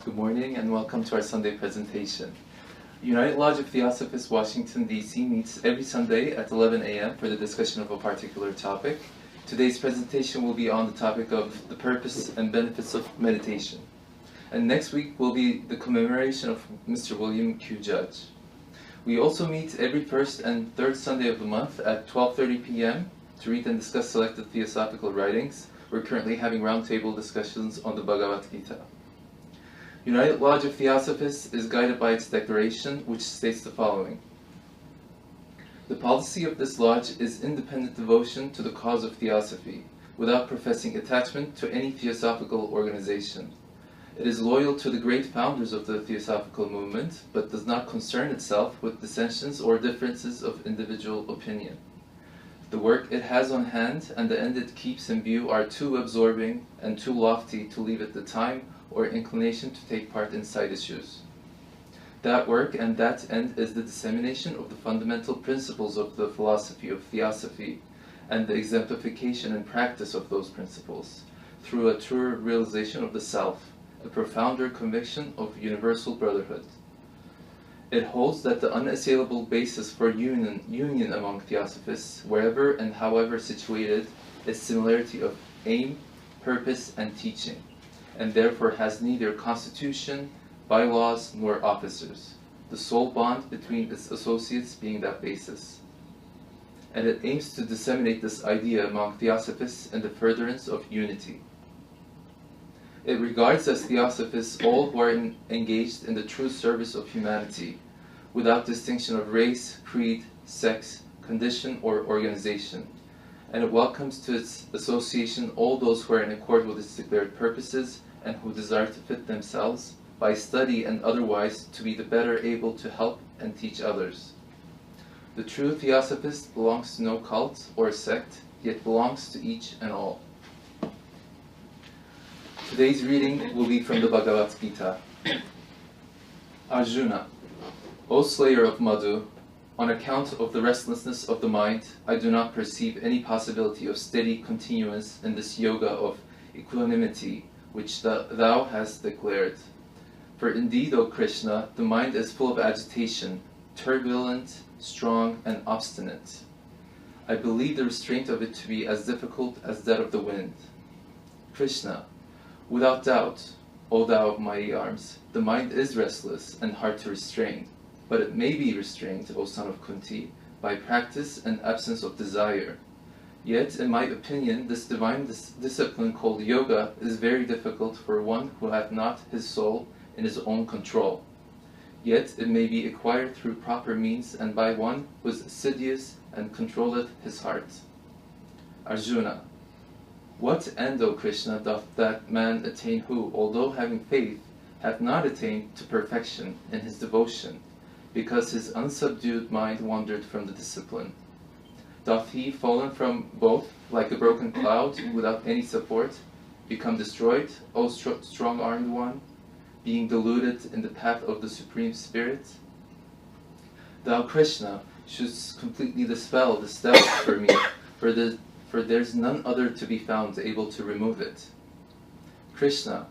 Good morning and welcome to our Sunday presentation. United Lodge of Theosophists, Washington, D.C. meets every Sunday at 11 a.m. for the discussion of a particular topic. Today's presentation will be on the topic of the purpose and benefits of meditation. And next week will be the commemoration of Mr. William Q. Judge. We also meet every first and third Sunday of the month at 12:30 p.m. to read and discuss selected theosophical writings. We're currently having roundtable discussions on the Bhagavad-Gita. United Lodge of Theosophists is guided by its declaration, which states the following. The policy of this lodge is independent devotion to the cause of theosophy, without professing attachment to any theosophical organization. It is loyal to the great founders of the theosophical movement, but does not concern itself with dissensions or differences of individual opinion. The work it has on hand and the end it keeps in view are too absorbing and too lofty to leave it the time or inclination to take part in side issues. That work and that end is the dissemination of the fundamental principles of the philosophy of Theosophy and the exemplification and practice of those principles through a truer realization of the self, a profounder conviction of universal brotherhood. It holds that the unassailable basis for union among Theosophists, wherever and however situated, is similarity of aim, purpose, and teaching, and therefore has neither constitution, bylaws, nor officers, the sole bond between its associates being that basis. And it aims to disseminate this idea among Theosophists in the furtherance of unity. It regards as Theosophists all who are engaged in the true service of humanity, without distinction of race, creed, sex, condition, or organization, and it welcomes to its association all those who are in accord with its declared purposes and who desire to fit themselves, by study and otherwise, to be the better able to help and teach others. The true Theosophist belongs to no cult or sect, yet belongs to each and all. Today's reading will be from the Bhagavad-Gita. Arjuna, O slayer of Madhu, on account of the restlessness of the mind, I do not perceive any possibility of steady continuance in this yoga of equanimity which thou hast declared. For indeed, O Krishna, the mind is full of agitation, turbulent, strong, and obstinate. I believe the restraint of it to be as difficult as that of the wind. Krishna, without doubt, O thou of mighty arms, the mind is restless and hard to restrain. But it may be restrained, O son of Kunti, by practice and absence of desire. Yet, in my opinion, this divine discipline called yoga is very difficult for one who hath not his soul in his own control. Yet it may be acquired through proper means and by one who is assiduous and controlleth his heart. Arjuna, what end, O Krishna, doth that man attain who, although having faith, hath not attained to perfection in his devotion, because his unsubdued mind wandered from the discipline? Doth he, fallen from both, like a broken cloud, without any support, become destroyed, O strong-armed one, being deluded in the path of the Supreme Spirit? Thou, Krishna, shouldst completely dispel this doubt for me, for there's none other to be found able to remove it. Krishna,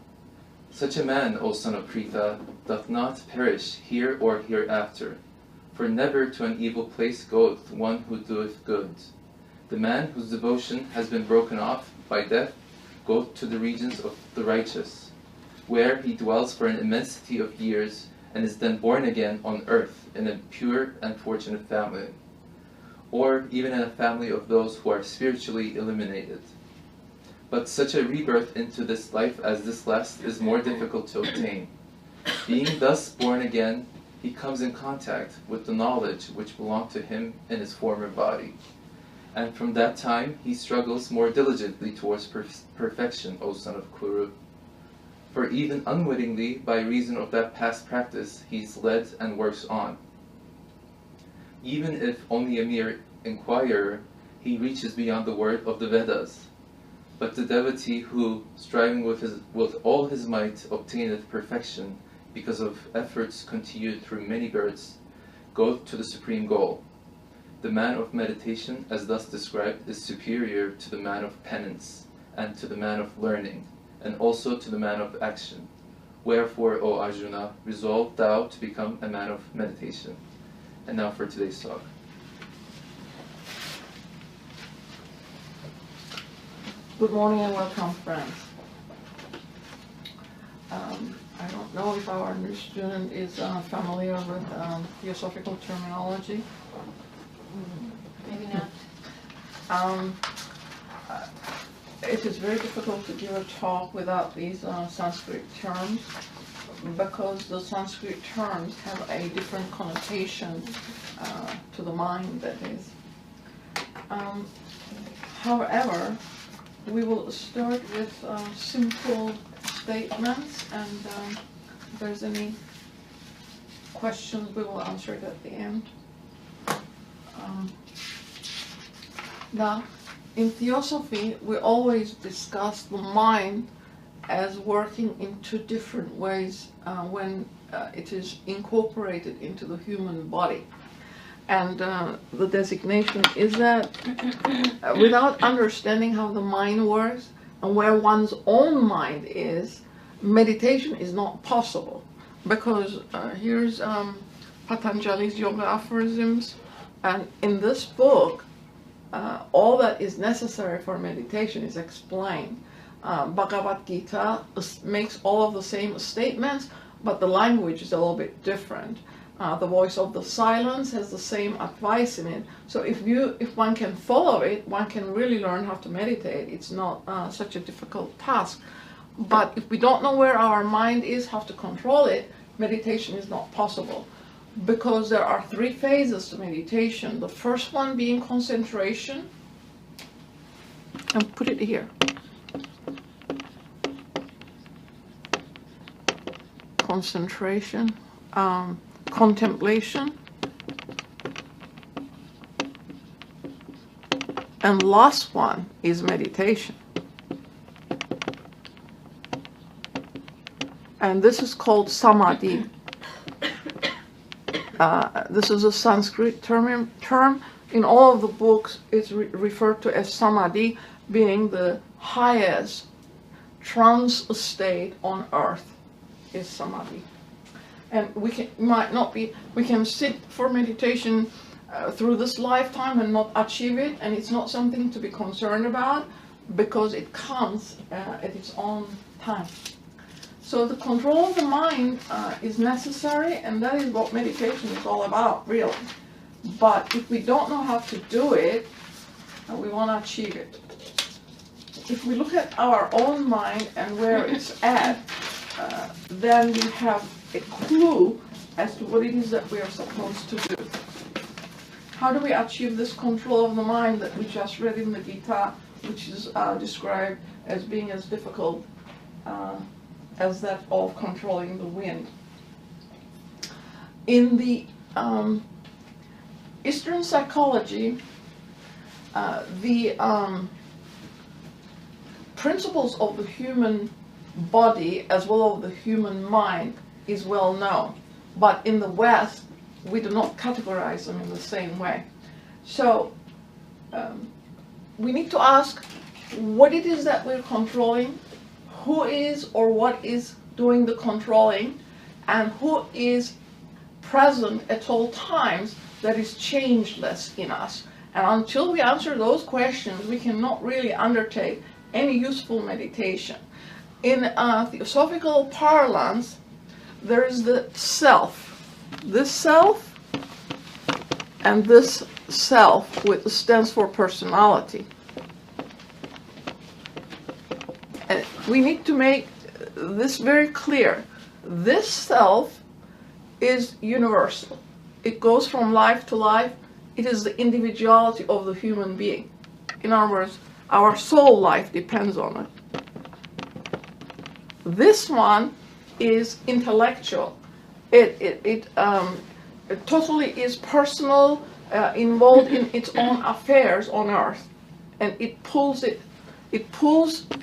such a man, O son of Pritha, doth not perish here or hereafter, for never to an evil place goeth one who doeth good. The man whose devotion has been broken off by death goeth to the regions of the righteous, where he dwells for an immensity of years, and is then born again on earth in a pure and fortunate family, or even in a family of those who are spiritually illuminated. But such a rebirth into this life as this last is more difficult to obtain. Being thus born again, he comes in contact with the knowledge which belonged to him in his former body. And from that time he struggles more diligently towards perfection, O son of Kuru. For even unwittingly, by reason of that past practice, he is led and works on. Even if only a mere inquirer, he reaches beyond the word of the Vedas. But the devotee who, striving with all his might, obtaineth perfection, because of efforts continued through many births, goeth to the supreme goal. The man of meditation, as thus described, is superior to the man of penance, and to the man of learning, and also to the man of action, Wherefore, O Arjuna, resolve thou to become a man of meditation. And now for today's talk. Good morning and welcome, friends. I don't know if our new student is familiar with theosophical terminology. Maybe not. It is very difficult to give a talk without these Sanskrit terms, because the Sanskrit terms have a different connotation to the mind, that is. However, we will start with simple statements, and if there's any questions, we will answer it at the end. Now, in Theosophy, we always discuss the mind as working in two different ways when it is incorporated into the human body. And the designation is that without understanding how the mind works and where one's own mind is, meditation is not possible. Because here's Patanjali's Yoga Aphorisms, and in this book, all that is necessary for meditation is explained. Bhagavad-Gita makes all of the same statements, but the language is a little bit different. The voice of the silence has the same advice in it. So if one can follow it, one can really learn how to meditate. It's not such a difficult task. But if we don't know where our mind is, how to control it, meditation is not possible. Because there are three phases to meditation. The first one being concentration. And put it here. Concentration. Contemplation, and last one is meditation. And this is called samadhi. This is a Sanskrit term. In all of the books, it's referred to as samadhi, being the highest trance state on earth is samadhi. And we can sit for meditation through this lifetime and not achieve it, and it's not something to be concerned about because it comes at its own time. So the control of the mind is necessary, and that is what meditation is all about, really. But if we don't know how to do it, we won't achieve it. If we look at our own mind and where it's at, then we have a clue as to what it is that we are supposed to do. How do we achieve this control of the mind that we just read in the Gita, which is described as being as difficult as that of controlling the wind? In the Eastern psychology, the principles of the human body as well as the human mind is well known, but in the West we do not categorize them in the same way. So we need to ask what it is that we're controlling, who is or what is doing the controlling, and who is present at all times that is changeless in us. And until we answer those questions, we cannot really undertake any useful meditation. In theosophical parlance, there is the self. This self and this self, which stands for personality. And we need to make this very clear. This self is universal. It goes from life to life. It is the individuality of the human being. In other words, our soul life depends on it. This one is intellectual. It totally is personal, involved in its own affairs on earth, and it pulls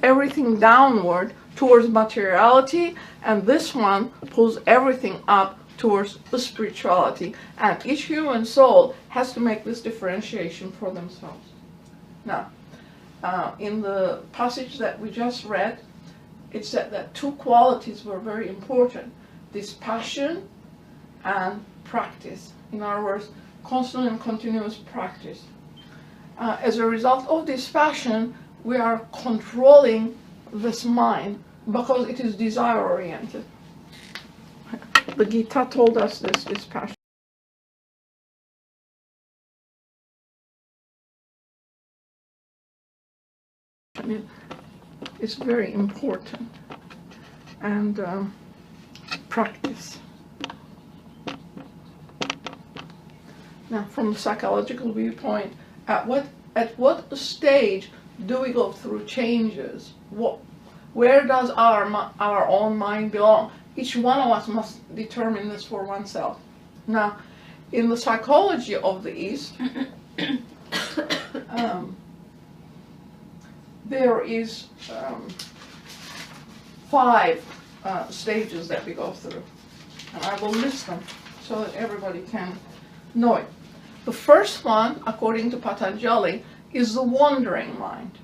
everything downward towards materiality, and this one pulls everything up towards the spirituality. And each human soul has to make this differentiation for themselves. Now, in the passage that we just read, it said that two qualities were very important: dispassion and practice. In other words, constant and continuous practice. As a result of dispassion, we are controlling this mind because it is desire-oriented. The Gita told us this dispassion. It's very important. And practice. Now, from the psychological viewpoint, at what stage do we go through changes? Where does our own mind belong? Each one of us must determine this for oneself. Now, in the psychology of the East, there is 5 stages that we go through, and I will list them so that everybody can know it. The first one, according to Patanjali, is the wandering mind.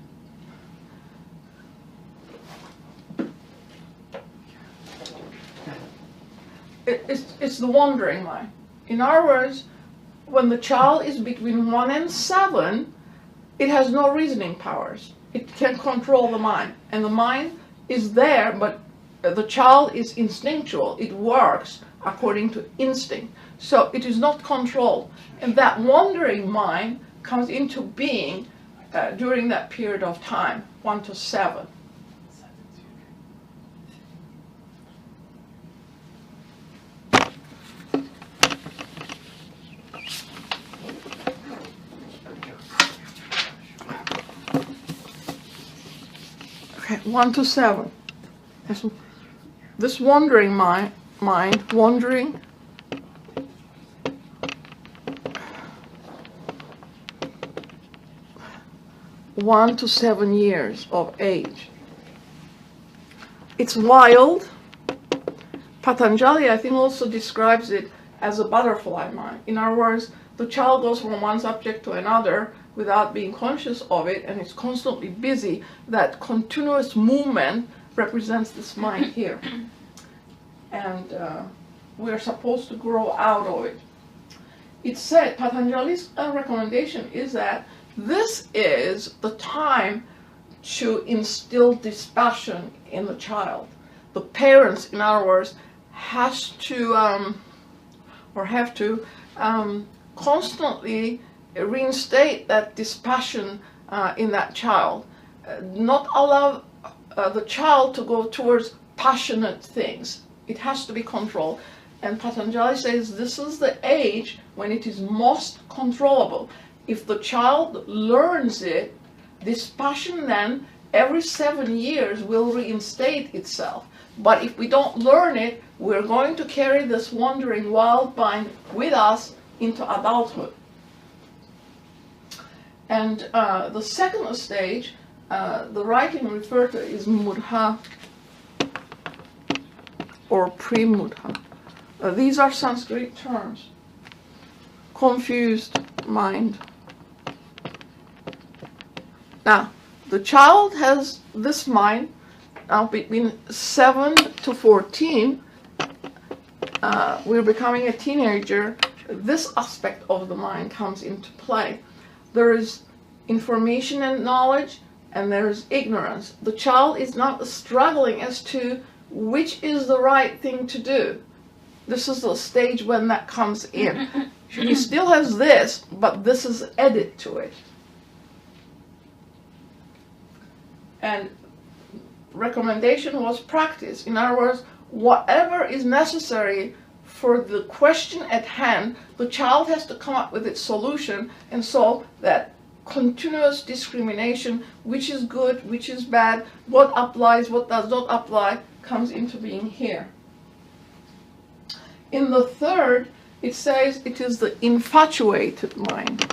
It's the wandering mind. In other words, when the child is between 1 and 7, it has no reasoning powers. It can control the mind, and the mind is there, but the child is instinctual. It works according to instinct. So it is not controlled. And that wandering mind comes into being during that period of time, 1 to 7. Okay, 1 to 7. This wandering mind, wandering, one to 7 years of age. It's wild. Patanjali, I think, also describes it as a butterfly mind. In other words, the child goes from one subject to another without being conscious of it, and it's constantly busy. That continuous movement represents this mind here. And we're supposed to grow out of it. It said, Patanjali's recommendation is that this is the time to instill dispassion in the child. The parents, in other words, have to constantly reinstate that dispassion in that child. Not allow the child to go towards passionate things. It has to be controlled. And Patanjali says this is the age when it is most controllable. If the child learns it, dispassion then every 7 years will reinstate itself. But if we don't learn it, we're going to carry this wandering wild mind with us into adulthood. And the second stage, the writing referred to is mudha or pre-mudha. These are Sanskrit terms. Confused mind. Now, the child has this mind now between 7 to 14. We're becoming a teenager. This aspect of the mind comes into play. There is information and knowledge, and there is ignorance. The child is not struggling as to which is the right thing to do. This is the stage when that comes in. He still has this, but this is added to it. And recommendation was practice. In other words, whatever is necessary for the question at hand, the child has to come up with its solution, and so that continuous discrimination, which is good, which is bad, what applies, what does not apply, comes into being here. In the third, it says it is the infatuated mind.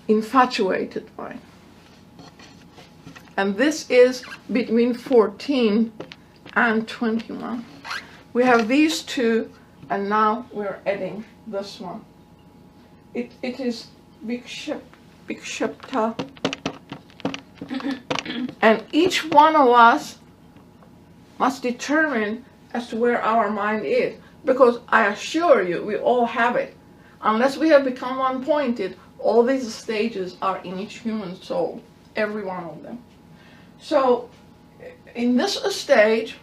Infatuated mind. And this is between 14 and 21. We have these two, and now we're adding this one. It is vikshepta And each one of us must determine as to where our mind is. Because I assure you, we all have it. Unless we have become one-pointed, all these stages are in each human soul, every one of them. So, in this stage,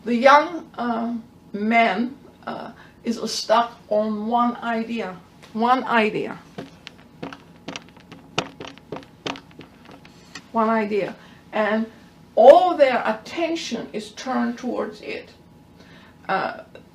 the young man is stuck on one idea. One idea. One idea. And all their attention is turned towards it.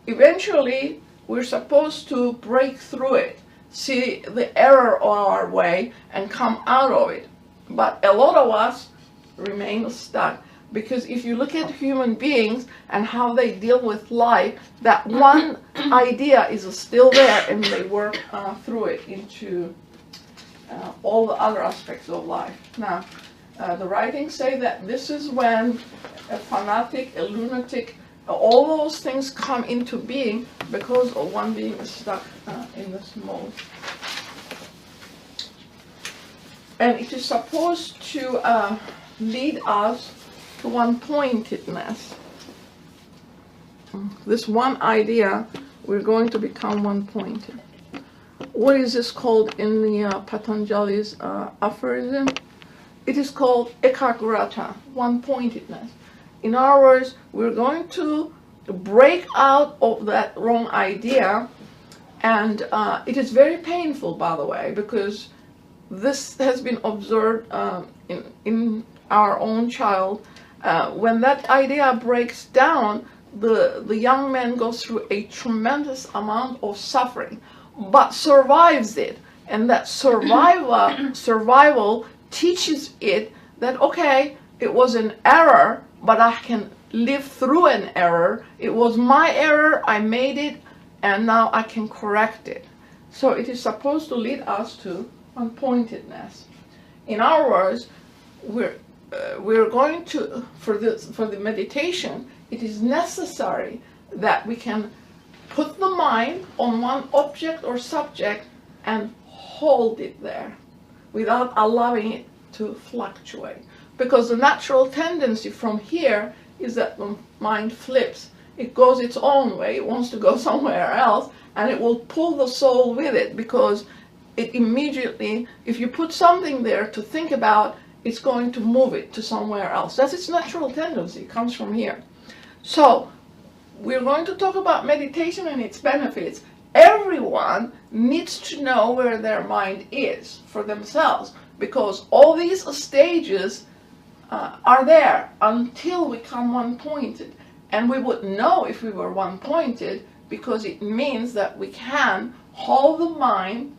Eventually, we're supposed to break through it, see the error of our way, and come out of it. But a lot of us remain stuck. Because if you look at human beings and how they deal with life, that one idea is still there, and they work through it into all the other aspects of life. Now, the writings say that this is when a fanatic, a lunatic, all those things come into being because of one being stuck in this mode. And it is supposed to lead us to one-pointedness. This one idea, we're going to become one-pointed. What is this called in the Patanjali's aphorism? It is called ekagrata, one-pointedness. In other words, we're going to break out of that wrong idea, and it is very painful, by the way, because this has been observed in our own child. When that idea breaks down, the young man goes through a tremendous amount of suffering, but survives it. And that survival teaches it that, okay, it was an error, but I can live through an error. It was my error, I made it, and now I can correct it. So it is supposed to lead us to one-pointedness. In other words, we're going to, for the meditation, it is necessary that we can put the mind on one object or subject and hold it there without allowing it to fluctuate. Because the natural tendency from here is that the mind flips. It goes its own way, it wants to go somewhere else, and it will pull the soul with it, because it immediately, if you put something there to think about, it's going to move it to somewhere else. That's its natural tendency, it comes from here. So, we're going to talk about meditation and its benefits. Everyone needs to know where their mind is for themselves, because all these stages are there until we come one-pointed. And we would know if we were one-pointed, because it means that we can hold the mind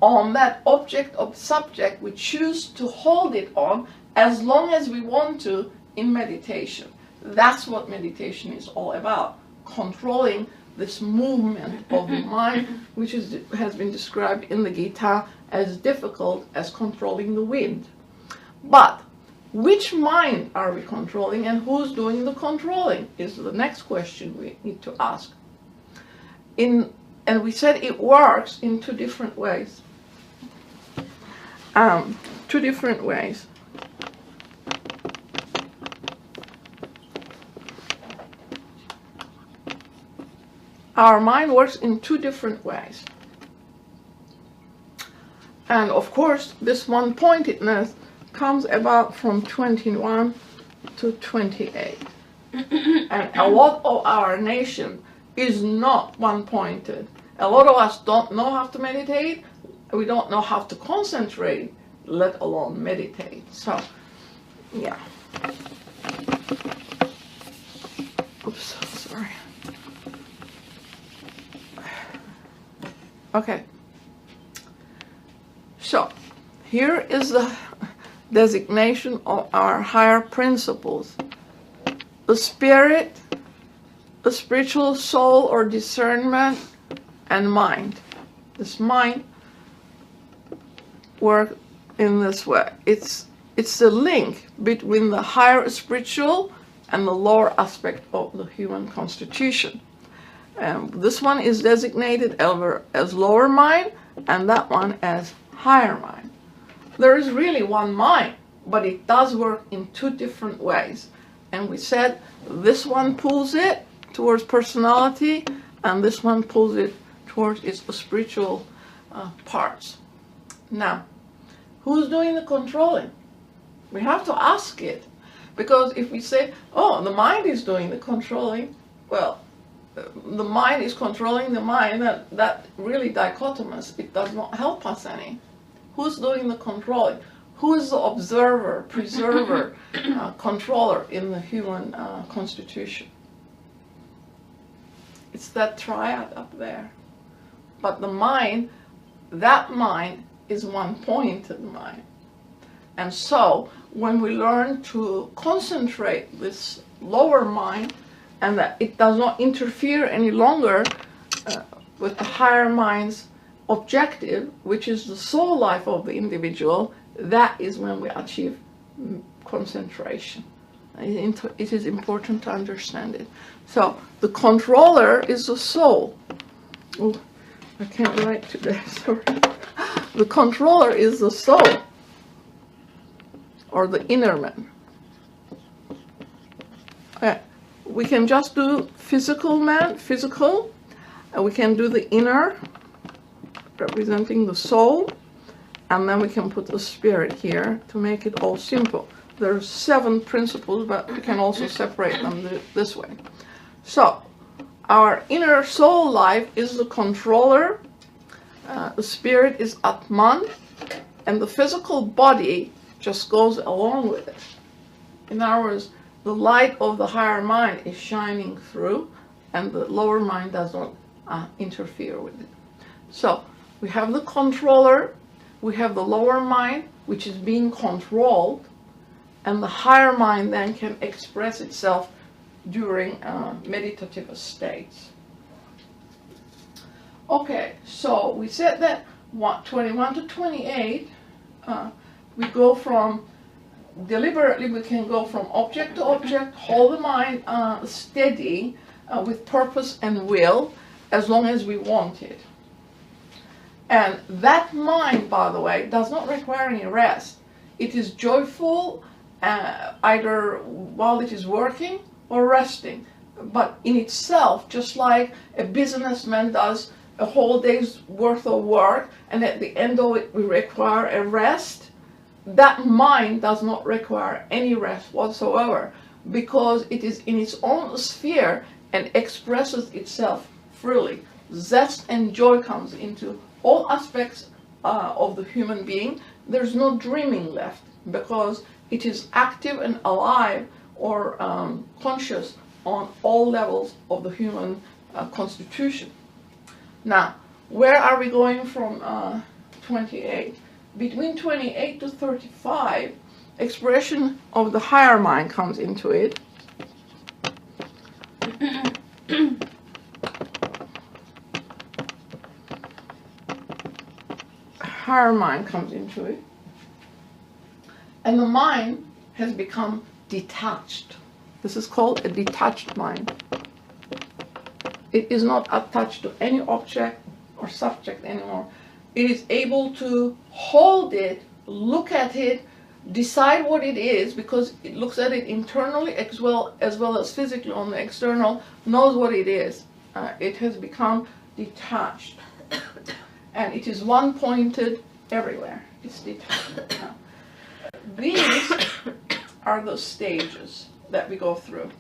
on that object or subject we choose to hold it on as long as we want to in meditation. That's what meditation is all about, controlling this movement of the mind, which has been described in the Gita as difficult as controlling the wind. But which mind are we controlling, and who's doing the controlling is the next question we need to ask. And we said it works in two different ways. Two different ways. Our mind works in two different ways. And of course, this one-pointedness comes about from 21 to 28. And a lot of our nation is not one-pointed. A lot of us don't know how to meditate. We don't know how to concentrate, let alone meditate. So, yeah. Oops, sorry. Okay. So, here is the designation of our higher principles. The spirit, the spiritual soul or discernment, and mind. This mind work in this way. It's the link between the higher spiritual and the lower aspect of the human constitution. This one is designated as lower mind, and that one as higher mind. There is really one mind. but it does work in two different ways. And we said this one pulls it towards personality, and this one pulls it towards its spiritual parts. Now, who's doing the controlling? We have to ask it, because if we say, oh, the mind is doing the controlling, well, the mind is controlling the mind, that really dichotomous. It does not help us any. Who's doing the controlling? Who is the observer, preserver, controller in the human constitution? It's that triad up there. But the mind, that mind is one-pointed mind. And so, when we learn to concentrate this lower mind, and that it does not interfere any longer with the higher mind's objective, which is the soul life of the individual, that is when we achieve concentration. It is important to understand it. So, the controller is the soul. Oh, I can't write today, sorry. The controller is the soul, or the inner man. Okay. We can just do physical man, physical, and we can do the inner, representing the soul, and then we can put the spirit here to make it all simple. There are 7 principles, but we can also separate them this way. So, our inner soul life is the controller, the spirit is Atman, and the physical body just goes along with it. In other words, the light of the higher mind is shining through, and the lower mind does not interfere with it. So, we have the controller, we have the lower mind, which is being controlled, and the higher mind then can express itself during meditative states. Okay, so we said that 21 to 28, we go from, deliberately we can go from object to object, hold the mind steady with purpose and will, as long as we want it. And that mind, by the way, does not require any rest. It is joyful either while it is working or resting. But in itself, just like a businessman does a whole day's worth of work, and at the end of it we require a rest, that mind does not require any rest whatsoever, because it is in its own sphere and expresses itself freely. Zest and joy comes into all aspects of the human being. There's no dreaming left, because it is active and alive, or conscious on all levels of the human constitution. Now, where are we going from 28? Between 28 to 35, expression of the higher mind comes into it. Higher mind comes into it. And the mind has become detached. This is called a detached mind. It is not attached to any object or subject anymore. It is able to hold it, look at it, decide what it is, because it looks at it internally as well as physically on the external, knows what it is. It has become detached. And it is one-pointed everywhere. It's detached. These are the stages that we go through.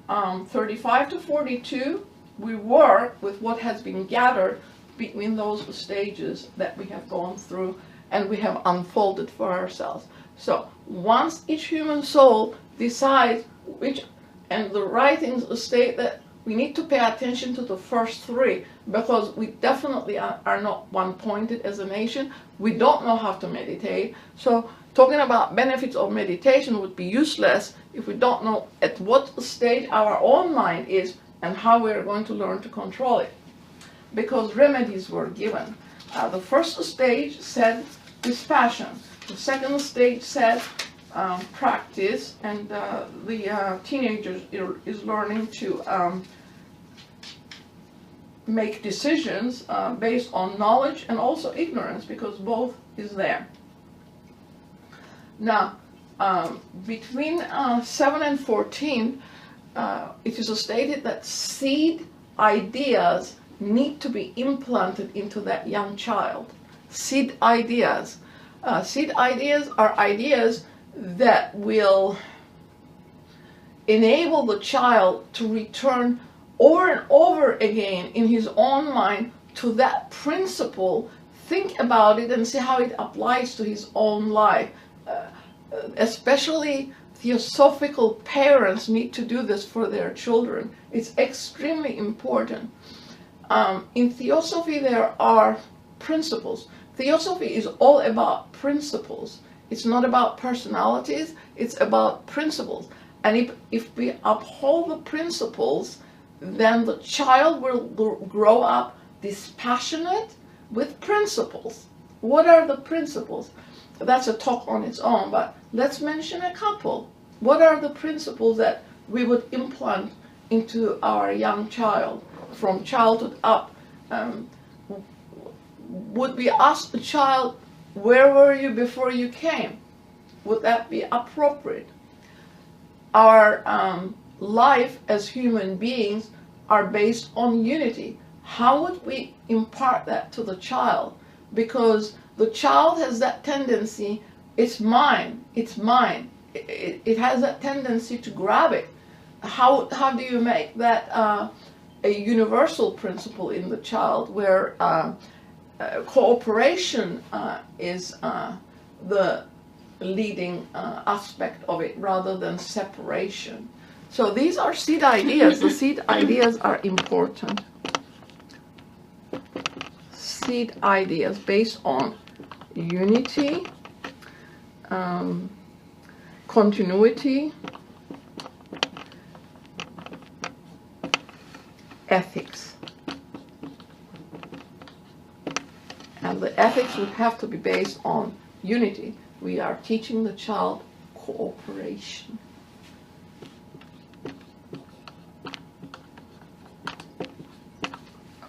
35 to 42, we work with what has been gathered between those stages that we have gone through and we have unfolded for ourselves. So once each human soul decides which, and the writings state that we need to pay attention to the first 3, because we definitely are not one-pointed as a nation. We don't know how to meditate. So talking about benefits of meditation would be useless if we don't know at what stage our own mind is and how we're going to learn to control it. Because remedies were given. The first stage said dispassion. The second stage said practice, and the teenager is learning to make decisions based on knowledge and also ignorance, because both is there. Now, between 7 and 14, it is stated that seed ideas need to be implanted into that young child. Seed ideas. Seed ideas are ideas that will enable the child to return over and over again in his own mind to that principle, think about it and see how it applies to his own life. Especially theosophical parents need to do this for their children. It's extremely important. In Theosophy there are principles. Theosophy is all about principles. It's not about personalities, it's about principles. And if we uphold the principles, then the child will grow up dispassionate with principles. What are the principles? That's a talk on its own, but let's mention a couple. What are the principles that we would implant into our young child from childhood up? Would we ask the child, where were you before you came? Would that be appropriate? Our life as human beings are based on unity. How would we impart that to the child? Because the child has that tendency, it's mine, it's mine. It has that tendency to grab it. How do you make that a universal principle in the child where cooperation is the leading aspect of it rather than separation? So these are seed ideas. The seed ideas are important. Seed ideas based on unity, continuity, ethics. And the ethics would have to be based on unity. We are teaching the child cooperation.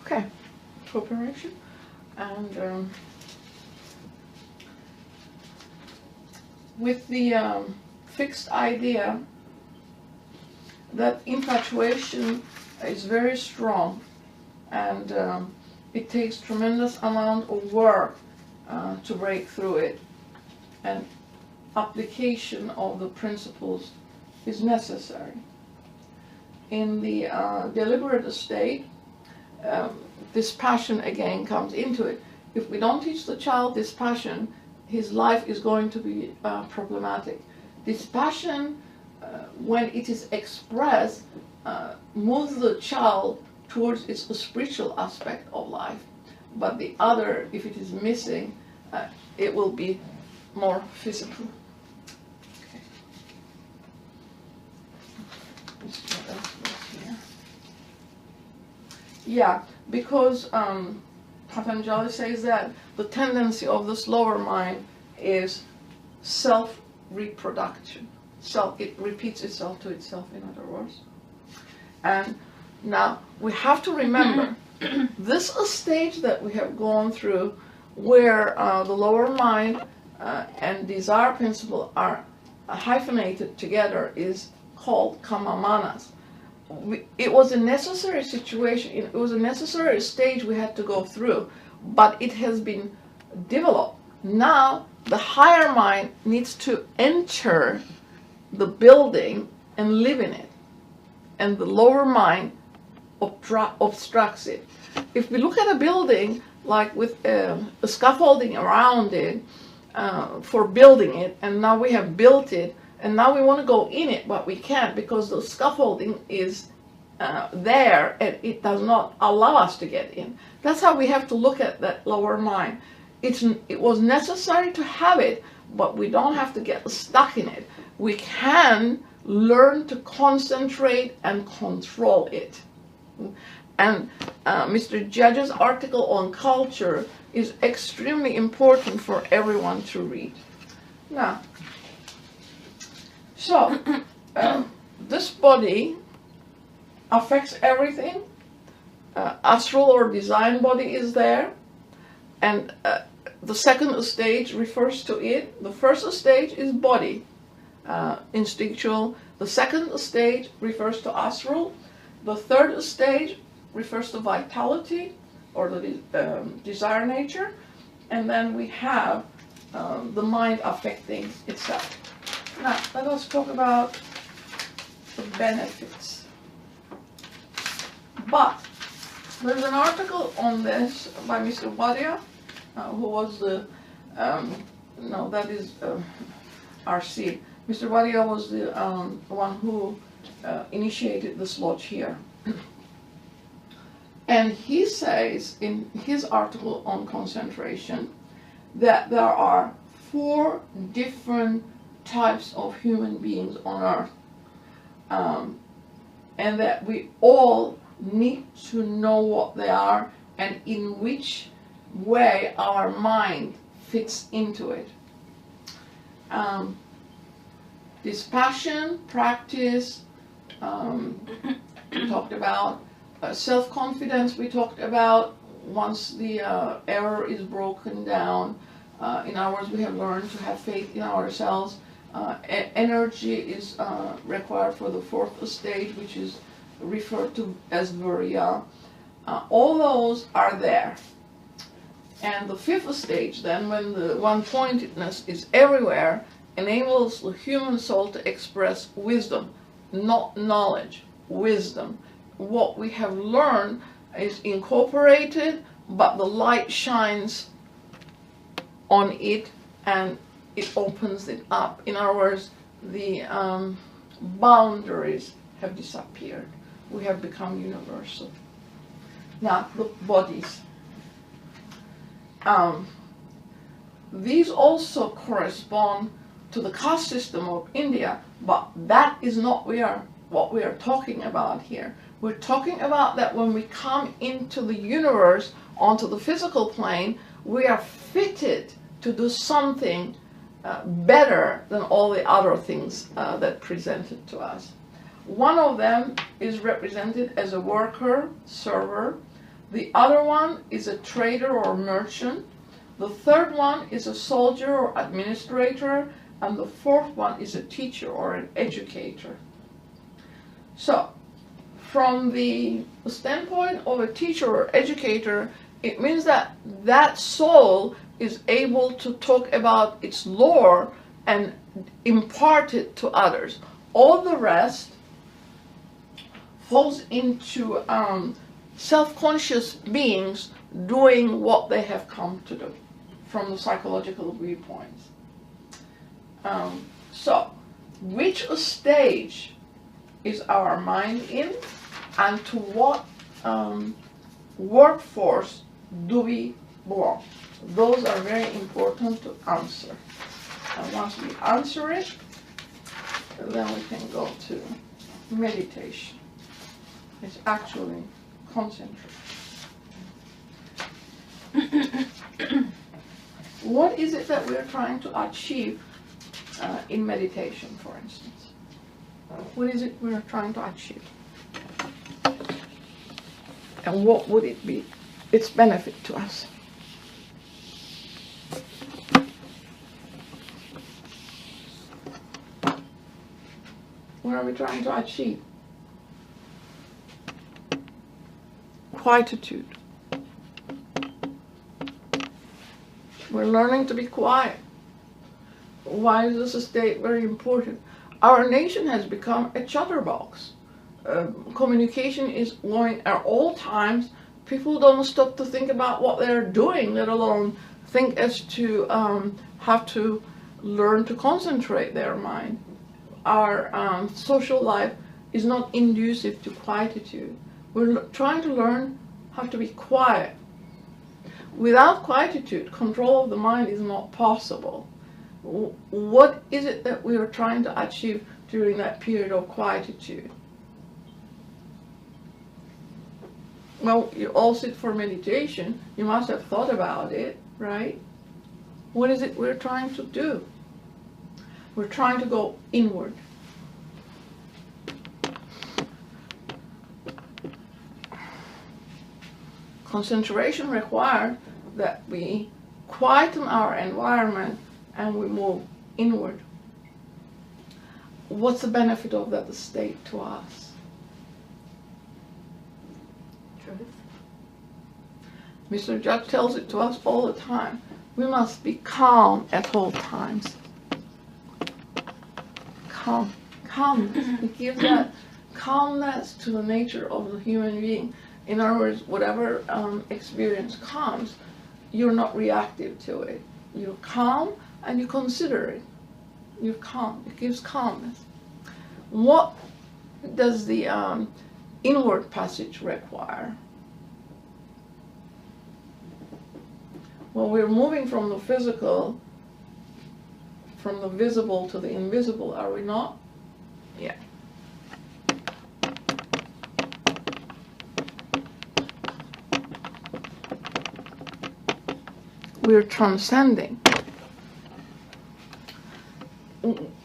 Okay, cooperation. And with the fixed idea that infatuation is very strong, and it takes tremendous amount of work to break through it, and application of the principles is necessary. In the deliberate state, dispassion again comes into it. If we don't teach the child dispassion, his life is going to be problematic. Dispassion, when it is expressed, moves the child towards its spiritual aspect of life. But the other, if it is missing, it will be more physical. Okay. What else was here? Yeah, because Patanjali says that the tendency of this lower mind is self-reproduction. It repeats itself to itself, in other words. And now we have to remember this stage that we have gone through where the lower mind and desire principle are hyphenated together is called kamamanas. It was a necessary situation, it was a necessary stage we had to go through, but it has been developed. Now the higher mind needs to enter the building and live in it, and the lower mind obstructs it. If we look at a building like with a scaffolding around it for building it, and now we have built it, and now we want to go in it, but we can't because the scaffolding is there and it does not allow us to get in. That's how we have to look at that lower mind. It was necessary to have it, but we don't have to get stuck in it. We can learn to concentrate and control it. And Mr. Judge's article on culture is extremely important for everyone to read. Now, so this body affects everything. Astral or design body is there, and the second stage refers to it. The first stage is body. instinctual. The second stage refers to astral. The third stage refers to vitality, or the desire nature. And then we have the mind affecting itself. Now, let us talk about the benefits. But there's an article on this by Mr. Virya, who was the, RC. Mr. Virya was the one who initiated this lodge here. And he says in his article on concentration that there are 4 different types of human beings on earth, and that we all need to know what they are and in which way our mind fits into it. Dispassion, practice, we talked about. Self-confidence, we talked about. Once the error is broken down, in other words, we have learned to have faith in ourselves. Energy is required for the 4th stage, which is referred to as Virya. All those are there. And the 5th stage, then, when the one-pointedness is everywhere, enables the human soul to express wisdom, not knowledge, wisdom. What we have learned is incorporated, but the light shines on it and it opens it up. In other words, the boundaries have disappeared. We have become universal. Now, the bodies. These also correspond to the caste system of India, but that is not what we are talking about here. We're talking about that when we come into the universe, onto the physical plane, we are fitted to do something better than all the other things that presented to us. One of them is represented as a worker, server. The other one is a trader or merchant. The third one is a soldier or administrator. And the 4th one is a teacher or an educator. So, from the standpoint of a teacher or educator, it means that that soul is able to talk about its lore and impart it to others. All the rest falls into self-conscious beings doing what they have come to do from the psychological viewpoints. So, which stage is our mind in, and to what workforce do we belong? Those are very important to answer. And once we answer it, then we can go to meditation. It's actually concentration. What is it that we're trying to achieve in meditation, for instance? What is it we're trying to achieve? And what would it be, its benefit to us? What are we trying to achieve? Quietude. We're learning to be quiet. Why is this state very important? Our nation has become a chatterbox. Communication is going at all times. People don't stop to think about what they're doing, let alone think as to how to learn to concentrate their mind. Our social life is not conducive to quietude. We're trying to learn how to be quiet. Without quietude, control of the mind is not possible. What is it that we are trying to achieve during that period of quietude? Well, you all sit for meditation. You must have thought about it, right? What is it we're trying to do? We're trying to go inward. Concentration requires that we quieten our environment and we move inward. what's the benefit of that state to us? Truth. Mr. Judge tells it to us all the time. We must be calm at all times. Calm. Calmness. It gives that calmness to the nature of the human being. In other words, whatever experience comes, you're not reactive to it. You're calm and you consider it. You're calm. It gives calmness. What does the inward passage require? Well, we're moving from the physical, from the visible to the invisible, are we not? Yeah. We're transcending.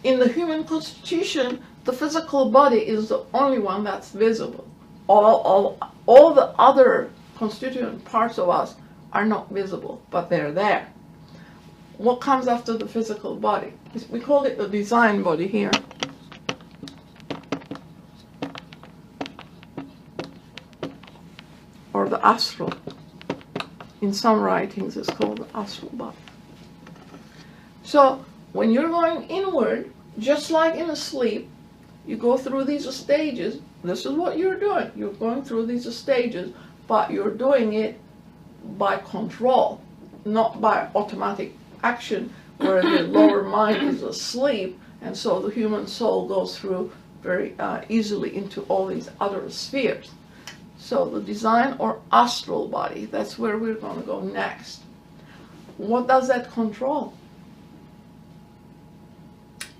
In the human constitution, the physical body is the only one that's visible. All the other constituent parts of us are not visible, but they're there. What comes after the physical body? We call it the design body here. Or the astral. In some writings it's called the astral body. So when you're going inward, just like in a sleep, you go through these stages. This is what you're doing. You're going through these stages, but you're doing it by control, not by automatic action where the lower mind is asleep, and so the human soul goes through very easily into all these other spheres. So the design or astral body, that's where we're going to go next. What does that control?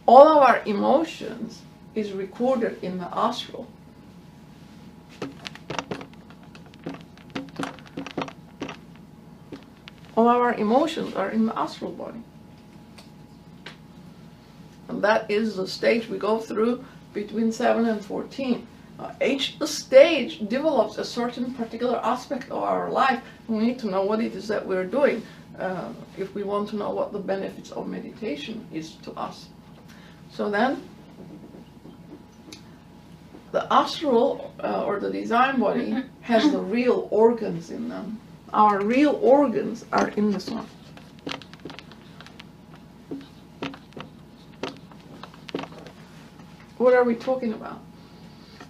All of our emotions is recorded in the astral. All our emotions are in the astral body. And that is the stage we go through between 7 and 14. Each stage develops a certain particular aspect of our life. We need to know what it is that we're doing if we want to know what the benefits of meditation is to us. So then, the astral or the design body has the real organs in them. Our real organs are in this one. What are we talking about?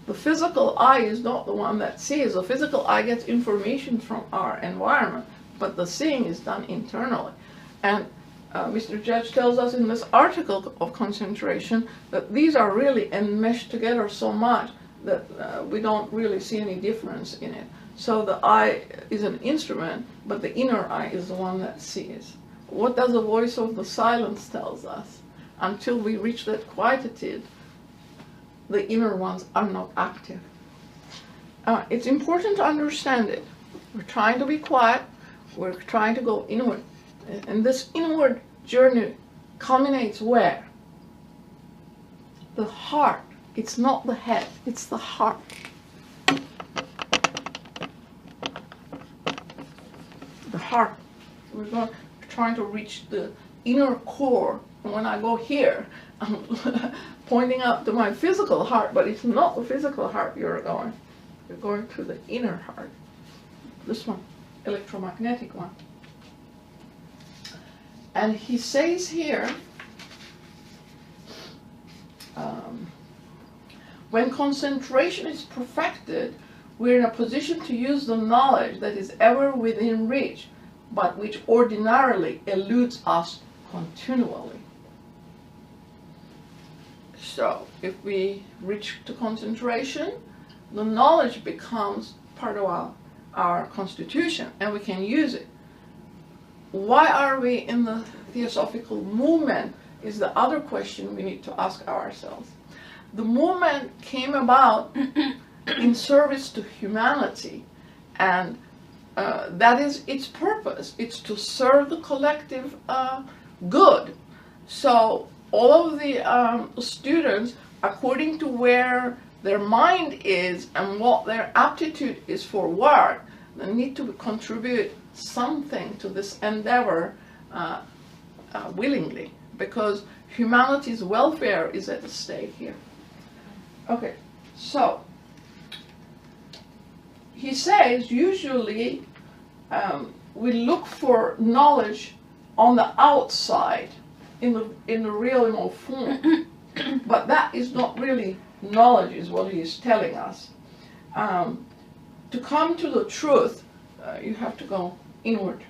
The physical eye is not the one that sees. The physical eye gets information from our environment, but the seeing is done internally. And Mr. Judge tells us in this article of concentration that these are really enmeshed together so much that we don't really see any difference in it. So the eye is an instrument, but the inner eye is the one that sees. What does the voice of the silence tells us? Until we reach that quietude, the inner ones are not active. It's important to understand it. We're trying to be quiet. We're trying to go inward. And this inward journey culminates where? The heart. It's not the head, it's the heart. The heart. We're trying to reach the inner core. And when I go here, I'm pointing out to my physical heart, but it's not the physical heart you're going. You're going to the inner heart. This one, electromagnetic one. And he says here, when concentration is perfected, we're in a position to use the knowledge that is ever within reach, but which ordinarily eludes us continually. So, if we reach to concentration, the knowledge becomes part of our constitution, and we can use it. Why are we in the theosophical movement is the other question we need to ask ourselves. The movement came about in service to humanity, and that is its purpose. It's to serve the collective good. So all of the students, according to where their mind is and what their aptitude is for work, they need to contribute something to this endeavor willingly, because humanity's welfare is at stake here. Okay, so he says usually we look for knowledge on the outside, in the real form, but that is not really knowledge, is what he is telling us. To come to the truth, you have to go inward.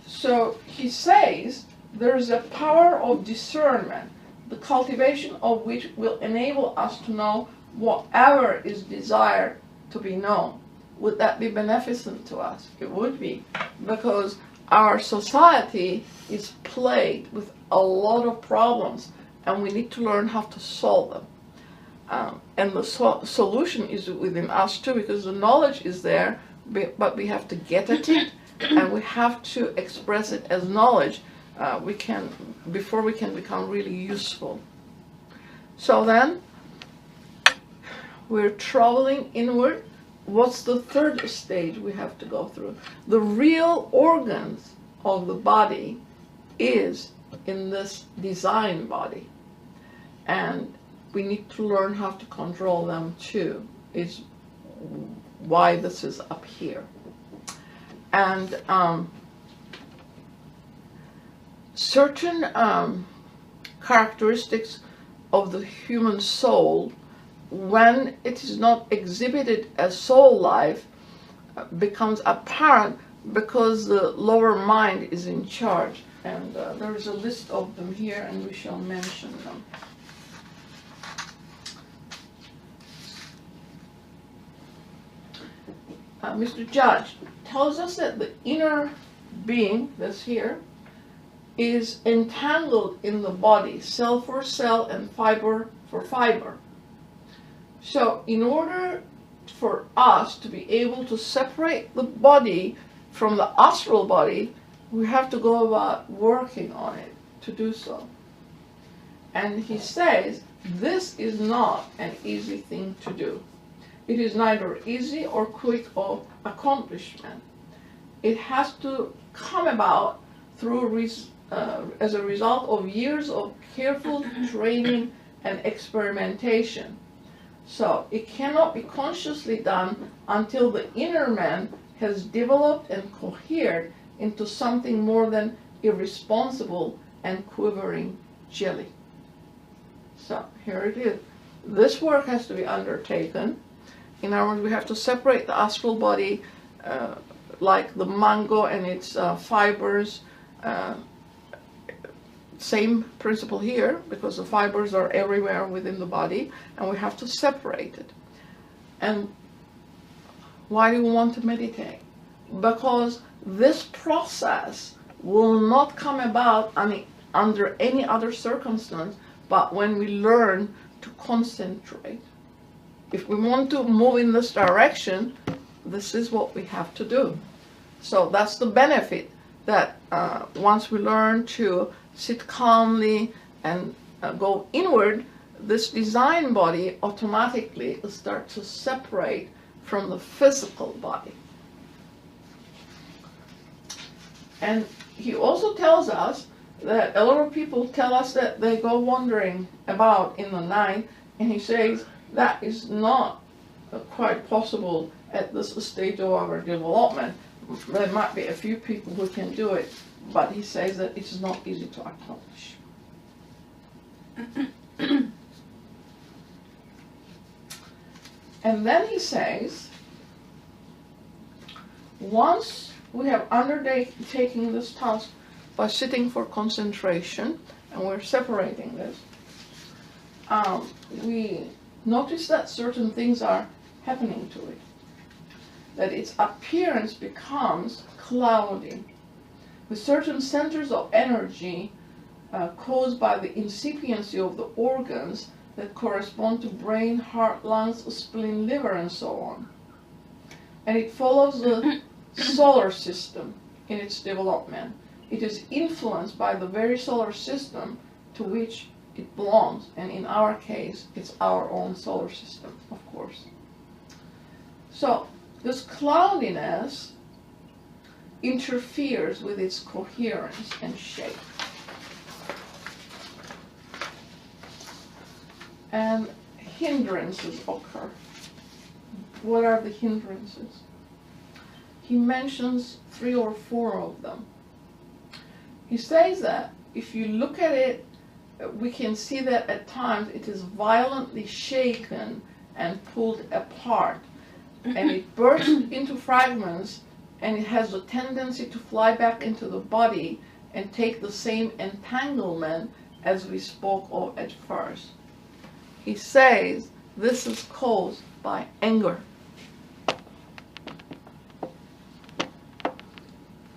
So he says there is a power of discernment, the cultivation of which will enable us to know whatever is desired to be known. Would that be beneficent to us? It would be, because our society is plagued with a lot of problems, and we need to learn how to solve them. And the solution is within us too, because the knowledge is there, but we have to get at it, and we have to express it as knowledge before we can become really useful. So then, we're traveling inward. What's the third stage we have to go through? The real organs of the body is in this design body, and we need to learn how to control them too, is why this is up here. And certain characteristics of the human soul, when it is not exhibited as soul life, becomes apparent because the lower mind is in charge. And there is a list of them here, and we shall mention them. Mr. Judge tells us that the inner being, this here, is entangled in the body, cell for cell and fiber for fiber. So in order for us to be able to separate the body from the astral body, we have to go about working on it to do so. And he says this is not an easy thing to do. It is neither easy or quick of accomplishment. It has to come about through as a result of years of careful training and experimentation. So it cannot be consciously done until the inner man has developed and cohered into something more than irresponsible and quivering jelly. So here it is. This work has to be undertaken. In other words, we have to separate the astral body like the mango and its fibers. Same principle here, because the fibers are everywhere within the body, and we have to separate it. And why do we want to meditate? Because this process will not come about under any other circumstance, but when we learn to concentrate. If we want to move in this direction, this is what we have to do. So that's the benefit, that once we learn to sit calmly and go inward, this design body automatically will start to separate from the physical body. And he also tells us that a lot of people tell us that they go wandering about in the night, and he says that is not quite possible at this stage of our development. There might be a few people who can do it, but he says that it is not easy to accomplish. And then he says, once we have undertaken this task by sitting for concentration, and we're separating this, we notice that certain things are happening to it. That its appearance becomes cloudy, with certain centers of energy caused by the incipiency of the organs that correspond to brain, heart, lungs, spleen, liver, and so on. And it follows the solar system in its development. It is influenced by the very solar system to which it belongs, and in our case, it's our own solar system, of course. So this cloudiness interferes with its coherence and shape. and hindrances occur. What are the hindrances? He mentions 3 or 4 of them. He says that if you look at it, we can see that at times it is violently shaken and pulled apart, and it bursts into fragments, and it has the tendency to fly back into the body and take the same entanglement as we spoke of at first. He says this is caused by anger.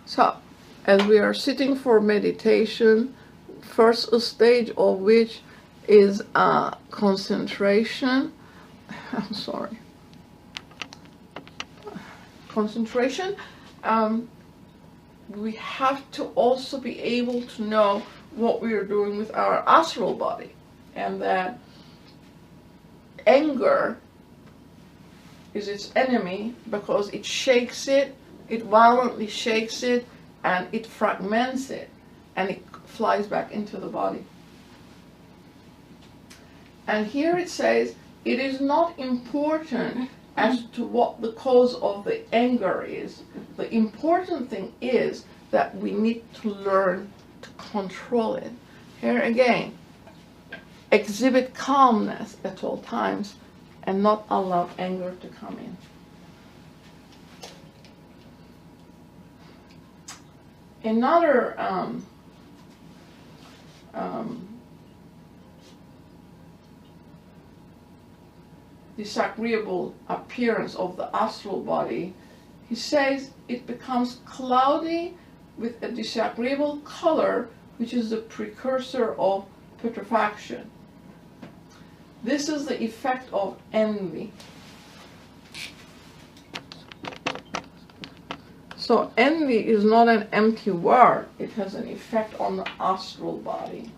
So, as we are sitting for meditation, first stage of which is concentration. I'm sorry. Concentration. We have to also be able to know what we are doing with our astral body, and that anger is its enemy because it shakes it, it violently shakes it, and it fragments it, and it flies back into the body. And here it says, it is not important as to what the cause of the anger is. The important thing is that we need to learn to control it. Here again, exhibit calmness at all times and not allow anger to come in. Another disagreeable appearance of the astral body, he says it becomes cloudy with a disagreeable color, which is the precursor of putrefaction. This is the effect of envy. So envy is not an empty word, it has an effect on the astral body.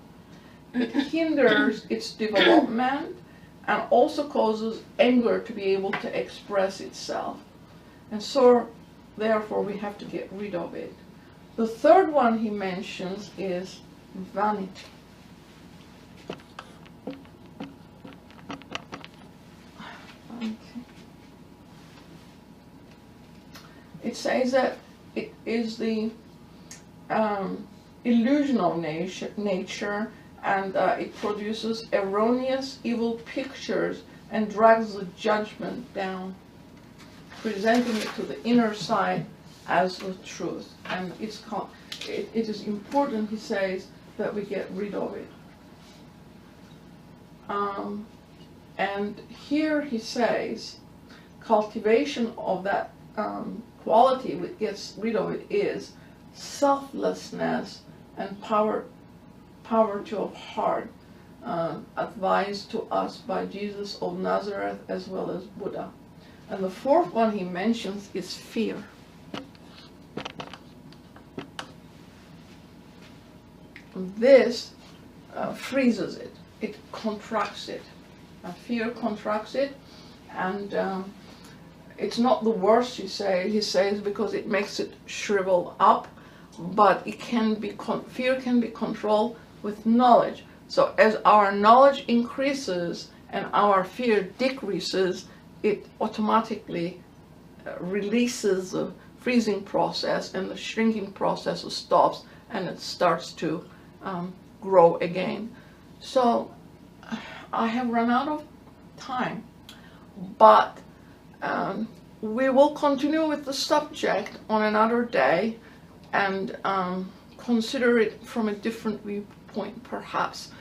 It hinders its development and also causes anger to be able to express itself. And so, therefore, we have to get rid of it. The third one he mentions is vanity. It says that it is the illusion of nature, and it produces erroneous, evil pictures and drags the judgment down, presenting it to the inner side as the truth. And it is important, he says, that we get rid of it. And here he says, cultivation of that quality which gets rid of it is selflessness and poverty of heart, advised to us by Jesus of Nazareth as well as Buddha. And the fourth one he mentions is fear. This freezes it, it contracts it. Fear contracts it, and it's not the worst, he says, because it makes it shrivel up, but it can be fear can be controlled with knowledge. So as our knowledge increases and our fear decreases, it automatically releases the freezing process, and the shrinking process stops, and it starts to grow again. So I have run out of time, but we will continue with the subject on another day and consider it from a different viewpoint, perhaps.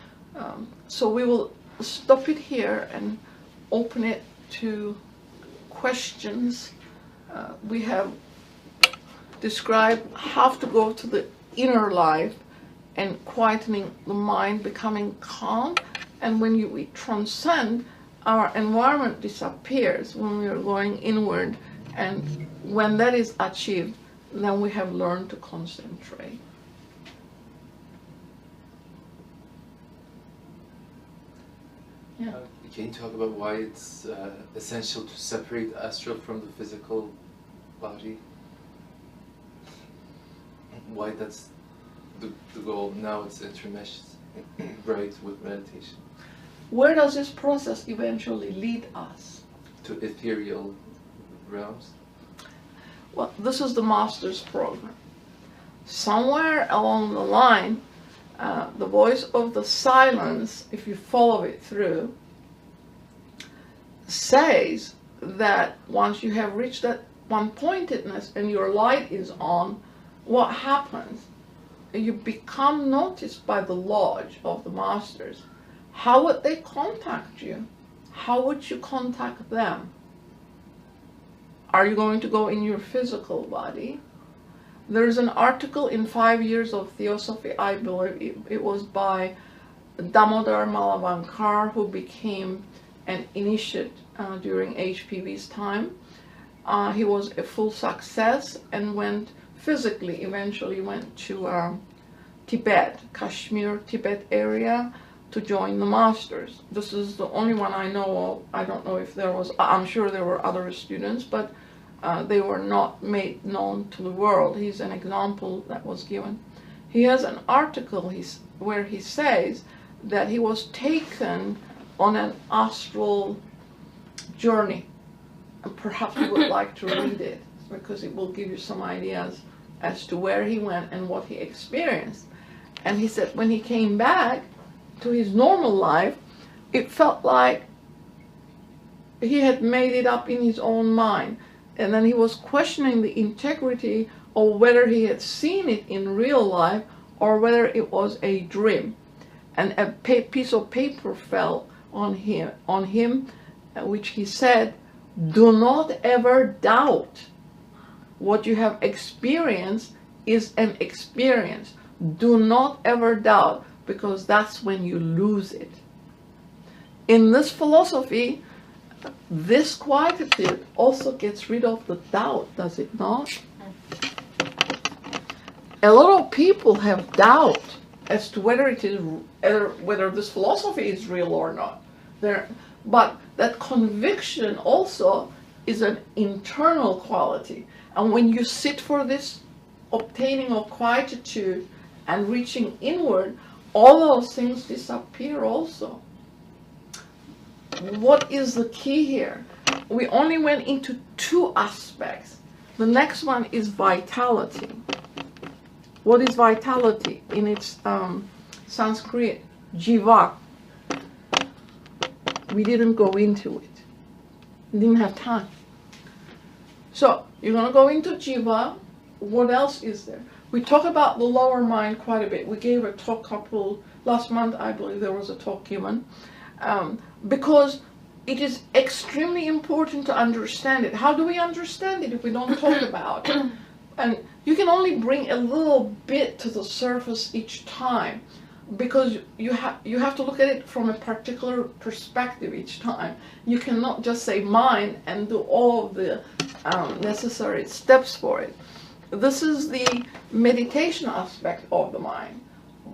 So we will stop it here and open it to questions. We have described how to go to the inner life and quietening the mind, becoming calm, and when we transcend, our environment disappears when we are going inward, and when that is achieved, then we have learned to concentrate. Yeah. Can you talk about why it's essential to separate astral from the physical body? Why that's the goal? Now it's intermeshed right with meditation. where does this process eventually lead us? To ethereal realms. Well, this is the master's program. Somewhere along the line, the voice of the silence, if you follow it through, says that once you have reached that one-pointedness and your light is on, what happens? You become noticed by the lodge of the masters. How would they contact you? How would you contact them? Are you going to go in your physical body? There's an article in 5 Years of Theosophy, I believe it was by Damodar Mavalankar, who became an initiate during HPV's time. He was a full success and went physically, eventually went to Tibet, Kashmir, Tibet area to join the masters. This is the only one I know of. I don't know if there was, I'm sure there were other students, but they were not made known to the world. He's an example that was given. He has an article where he says that he was taken on an astral journey. And perhaps you would like to read it, because it will give you some ideas as to where he went and what he experienced. And he said when he came back to his normal life, it felt like he had made it up in his own mind. And then he was questioning the integrity of whether he had seen it in real life or whether it was a dream. And a piece of paper fell on him, which he said, "Do not ever doubt. What you have experienced is an experience. Do not ever doubt, because that's when you lose it." In this philosophy, this quietude also gets rid of the doubt, does it not? A lot of people have doubt as to whether it is whether this philosophy is real or not. But that conviction also is an internal quality. And when you sit for this obtaining of quietude and reaching inward, all those things disappear also. What is the key here? We only went into two aspects. The next one is vitality. What is vitality? In its Sanskrit, jiva. We didn't go into it. We didn't have time. So you're going to go into jiva. What else is there? We talk about the lower mind quite a bit. We gave a talk last month, I believe there was a talk given. Because it is extremely important to understand it. How do we understand it if we don't talk about it? And you can only bring a little bit to the surface each time, because you have to look at it from a particular perspective each time. You cannot just say mind and do all of the necessary steps for it. This is the meditation aspect of the mind.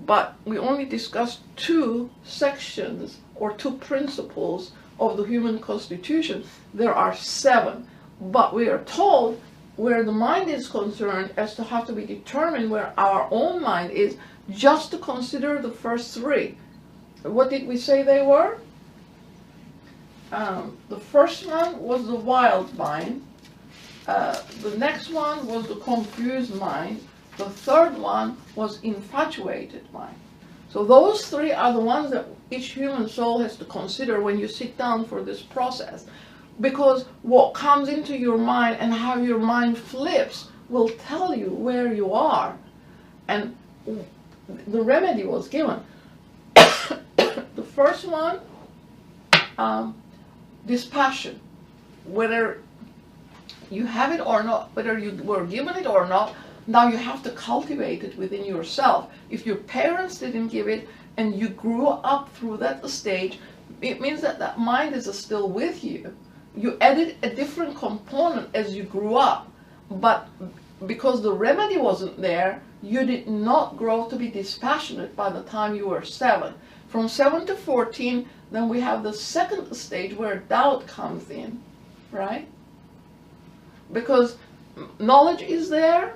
But we only discussed two sections or two principles of the human constitution. There are 7. But we are told where the mind is concerned as to have to be determined where our own mind is, just to consider the first 3. What did we say they were? The first one was the wild mind. The next one was the confused mind. The third one was infatuated mind. So those 3 are the ones that each human soul has to consider when you sit down for this process. Because what comes into your mind and how your mind flips will tell you where you are. And the remedy was given. The first one, dispassion. Whether you have it or not, whether you were given it or not, now you have to cultivate it within yourself. If your parents didn't give it and you grew up through that stage, it means that that mind is still with you. You added a different component as you grew up, but because the remedy wasn't there, you did not grow to be dispassionate by the time you were 7. From 7 to 14, then we have the second stage where doubt comes in, right? Because knowledge is there,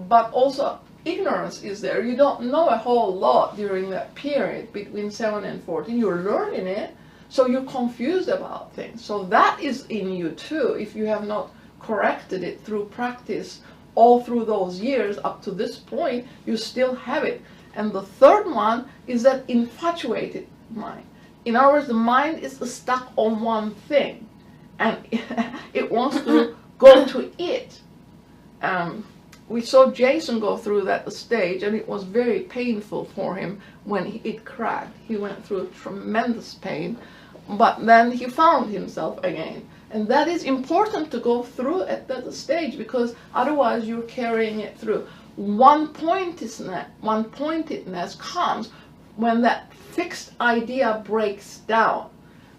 but also ignorance is there. You don't know a whole lot during that period between 7 and 14. You're learning it, so you're confused about things. So that is in you too. If you have not corrected it through practice all through those years up to this point, you still have it. And the third one is that infatuated mind. In other words, the mind is stuck on one thing, and it wants to go to it. We saw Jason go through that stage, and it was very painful for him when it cracked. He went through tremendous pain, but then he found himself again. And that is important to go through at that stage, because otherwise you're carrying it through. One-pointedness comes when that fixed idea breaks down.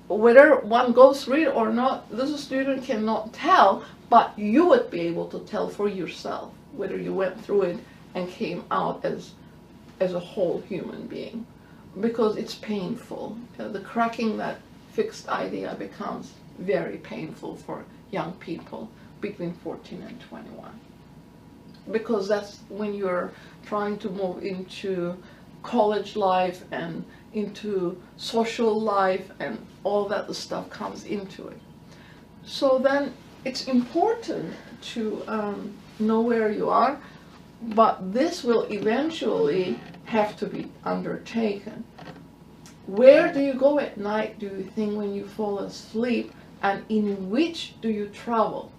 Whether one goes through it or not, this student cannot tell, but you would be able to tell for yourself whether you went through it and came out as a whole human being, because it's painful. The cracking that fixed idea becomes very painful for young people between 14 and 21, because that's when you're trying to move into college life and into social life, and all that stuff comes into it. So then it's important to know where you are, but this will eventually have to be undertaken. Where do you go at night, do you think, when you fall asleep, and in which do you travel?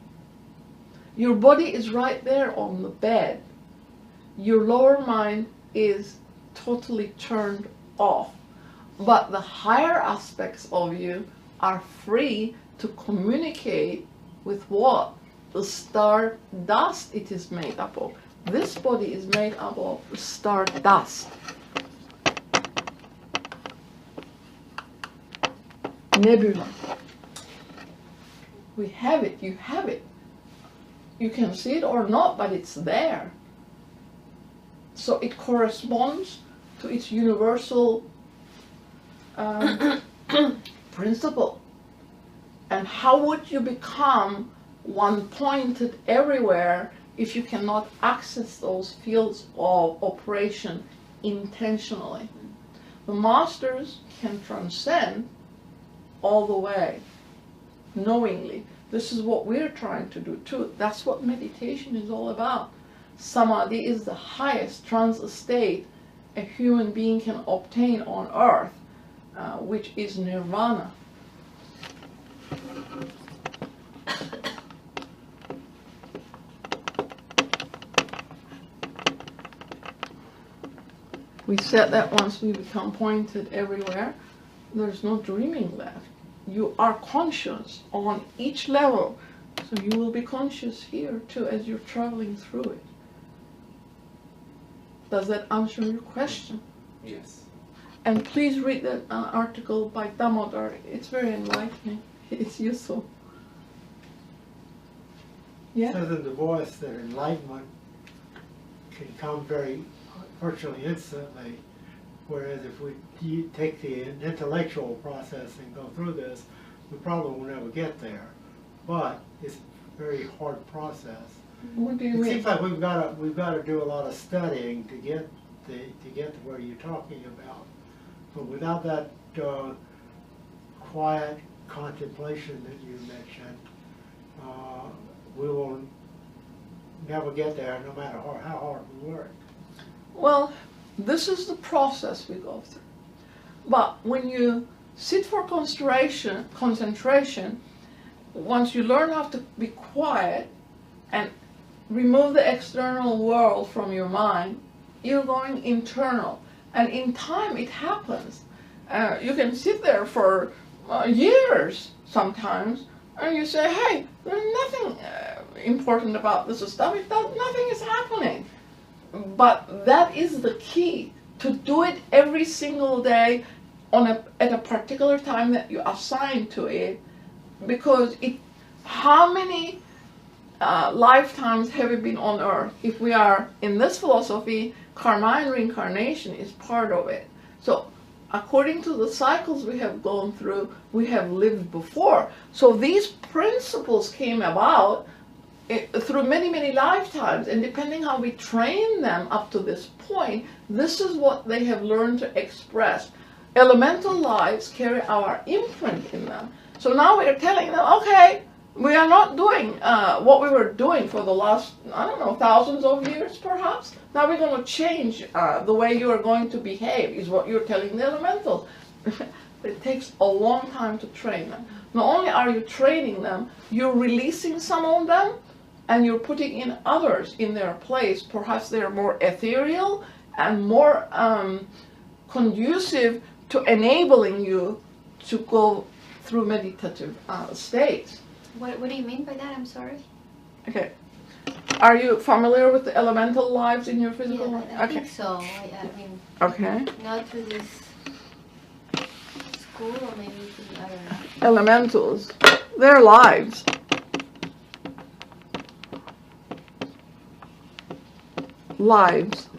Your body is right there on the bed. Your lower mind is totally turned off, but the higher aspects of you are free to communicate with what? The star dust it is made up of. This body is made up of star dust. Nebula. We have it, you have it. You can see it or not, but it's there. So it corresponds to its universal principle. And how would you become one-pointed everywhere if you cannot access those fields of operation intentionally? The masters can transcend all the way, knowingly. This is what we're trying to do too. That's what meditation is all about. Samadhi is the highest trance state a human being can obtain on earth, which is nirvana. We said that once we become pointed everywhere, there's no dreaming left. You are conscious on each level, so you will be conscious here too as you're traveling through it. Does that answer your question? Yes. And please read that article by Damodar. It's very enlightening. It's useful. Yeah? It says in the voice that enlightenment can come virtually instantly, whereas if we take the intellectual process and go through this, we probably will never get there. But it's a very hard process. What do you It mean? seems like we've got to do a lot of studying to get to where you're talking about. But without that quiet contemplation that you mentioned, we will never get there, no matter how hard we work. Well, this is the process we go through. But when you sit for concentration, once you learn how to be quiet and remove the external world from your mind, you're going internal. And in time it happens. You can sit there for years sometimes, and you say, hey, there's nothing important about this stuff. Nothing is happening. But that is the key, to do it every single day at a particular time that you assign to it, because how many lifetimes have we been on earth? If we are in this philosophy, karma and reincarnation is part of it. So according to the cycles we have gone through, we have lived before. So these principles came about through many, many lifetimes, and depending how we train them up to this point, this is what they have learned to express. Elemental lives carry our imprint in them. So now we're telling them, okay, we are not doing what we were doing for the last, I don't know, thousands of years perhaps. Now we're going to change the way you are going to behave, is what you're telling the elementals. It takes a long time to train them. Not only are you training them, you're releasing some of them, and you're putting in others in their place. Perhaps they're more ethereal and more conducive to enabling you to go through meditative states. What do you mean by that? I'm sorry. Okay. Are you familiar with the elemental lives in your physical life? I think so. I mean, okay. not through this school, or maybe through, I don't know. Elementals, their lives. Lives.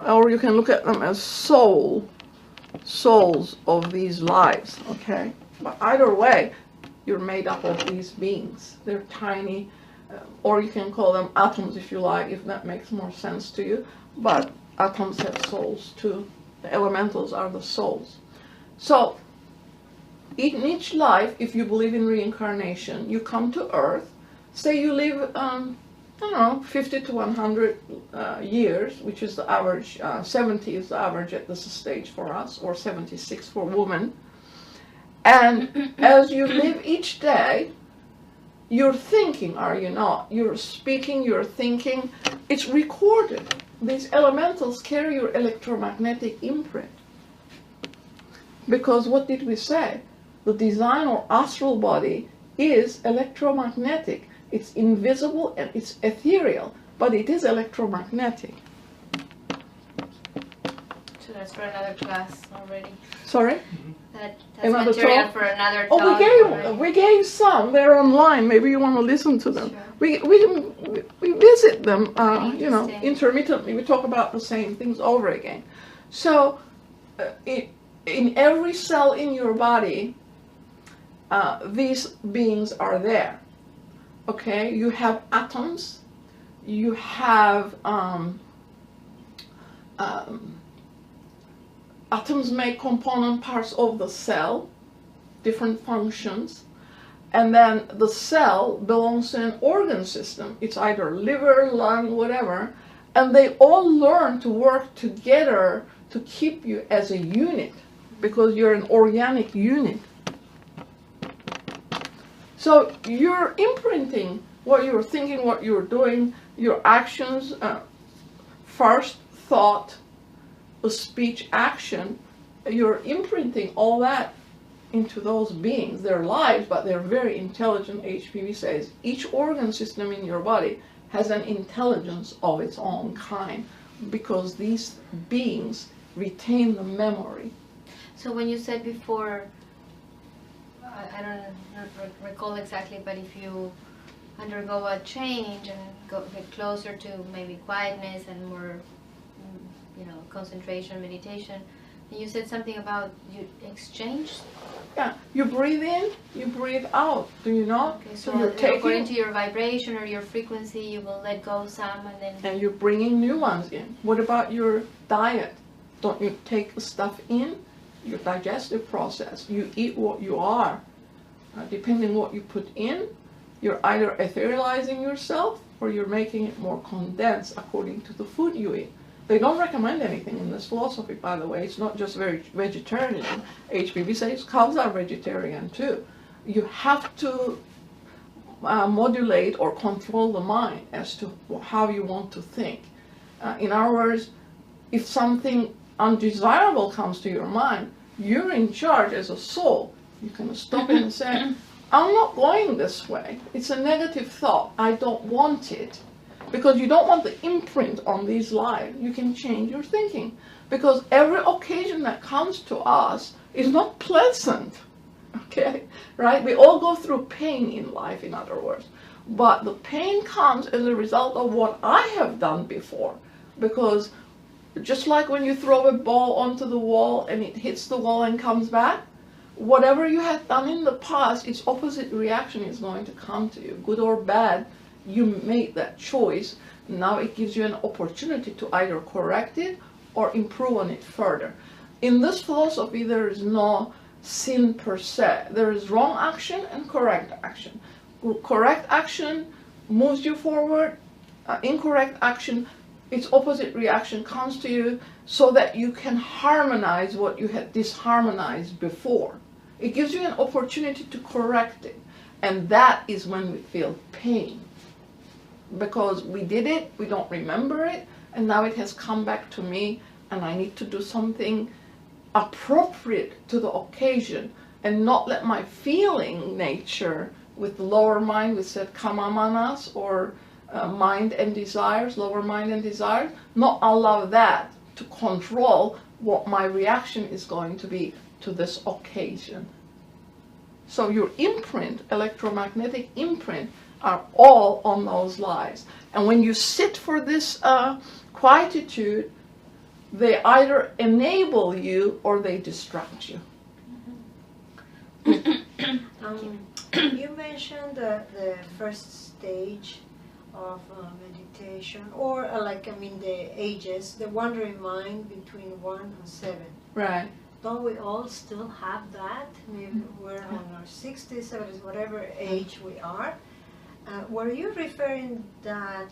Or you can look at them as souls of these lives, okay? But either way, you're made up of these beings. They're tiny, or you can call them atoms if you like, if that makes more sense to you. But atoms have souls too. The elementals are the souls. So, in each life, if you believe in reincarnation, you come to Earth. Say you live, I don't know, 50 to 100 years, which is the average. 70 is the average at this stage for us, or 76 for women. And as you live each day, you're thinking, are you not? You're speaking, you're thinking. It's recorded. These elementals carry your electromagnetic imprint. Because what did we say? The design or astral body is electromagnetic. It's invisible and it's ethereal, but it is electromagnetic. So that's for another class already. Sorry? That's Another material talk? for another talk. Oh, we gave some. They're online. Maybe you want to listen to them. Sure. We visit them, you know, Interesting. intermittently. We talk about the same things over again. So, in every cell in your body, these beings are there. Okay, you have atoms. You have atoms make component parts of the cell, different functions, and then the cell belongs to an organ system. It's either liver, lung, whatever, and they all learn to work together to keep you as a unit, because you're an organic unit. So you're imprinting what you're thinking, what you're doing, your actions, first thought, a speech, action, you're imprinting all that into those beings. They're lives, but they're very intelligent. HPV says each organ system in your body has an intelligence of its own kind, because these beings retain the memory. So when you said before, I don't recall exactly, but if you undergo a change and get closer to maybe quietness and more, you know, concentration, meditation, and you said something about you exchange. Yeah, you breathe in, you breathe out. Do you know? Okay, so so you're according taking, to your vibration or your frequency, you will let go some, and then. and you're bringing new ones in. What about your diet? Don't you take the stuff in? Your digestive process. You eat what you are. Depending what you put in, you're either etherealizing yourself or you're making it more condensed according to the food you eat. They don't recommend anything in this philosophy, by the way. It's not just very vegetarian. HPV says cows are vegetarian too. You have to modulate or control the mind as to how you want to think. In other words, if something undesirable comes to your mind, you're in charge as a soul. You can stop it and say, I'm not going this way. It's a negative thought. I don't want it. Because you don't want the imprint on these lives. You can change your thinking. Because every occasion that comes to us is not pleasant. Okay? Right? We all go through pain in life, in other words. But the pain comes as a result of what I have done before. Because just like when you throw a ball onto the wall and it hits the wall and comes back, whatever you have done in the past, its opposite reaction is going to come to you, good or bad. you made that choice. Now it gives you an opportunity to either correct it or improve on it further. In this philosophy, there is no sin per se. There is wrong action and correct action. Correct action moves you forward. Incorrect action, its opposite reaction comes to you so that you can harmonize what you had disharmonized before. It gives you an opportunity to correct it. And that is when we feel pain. Because we did it, we don't remember it, and now it has come back to me, and I need to do something appropriate to the occasion and not let my feeling nature with the lower mind, we said kamamanas, or mind and desires, lower mind and desires, not allow that to control what my reaction is going to be to this occasion. So your imprint, electromagnetic imprint, are all on those lives. And when you sit for this quietude, they either enable you or they distract you. You mentioned the first stage of meditation, or the ages, the wandering mind between 1 and 7. Right. Don't we all still have that? Maybe we're on our 60s, 70s, whatever age we are. Were you referring that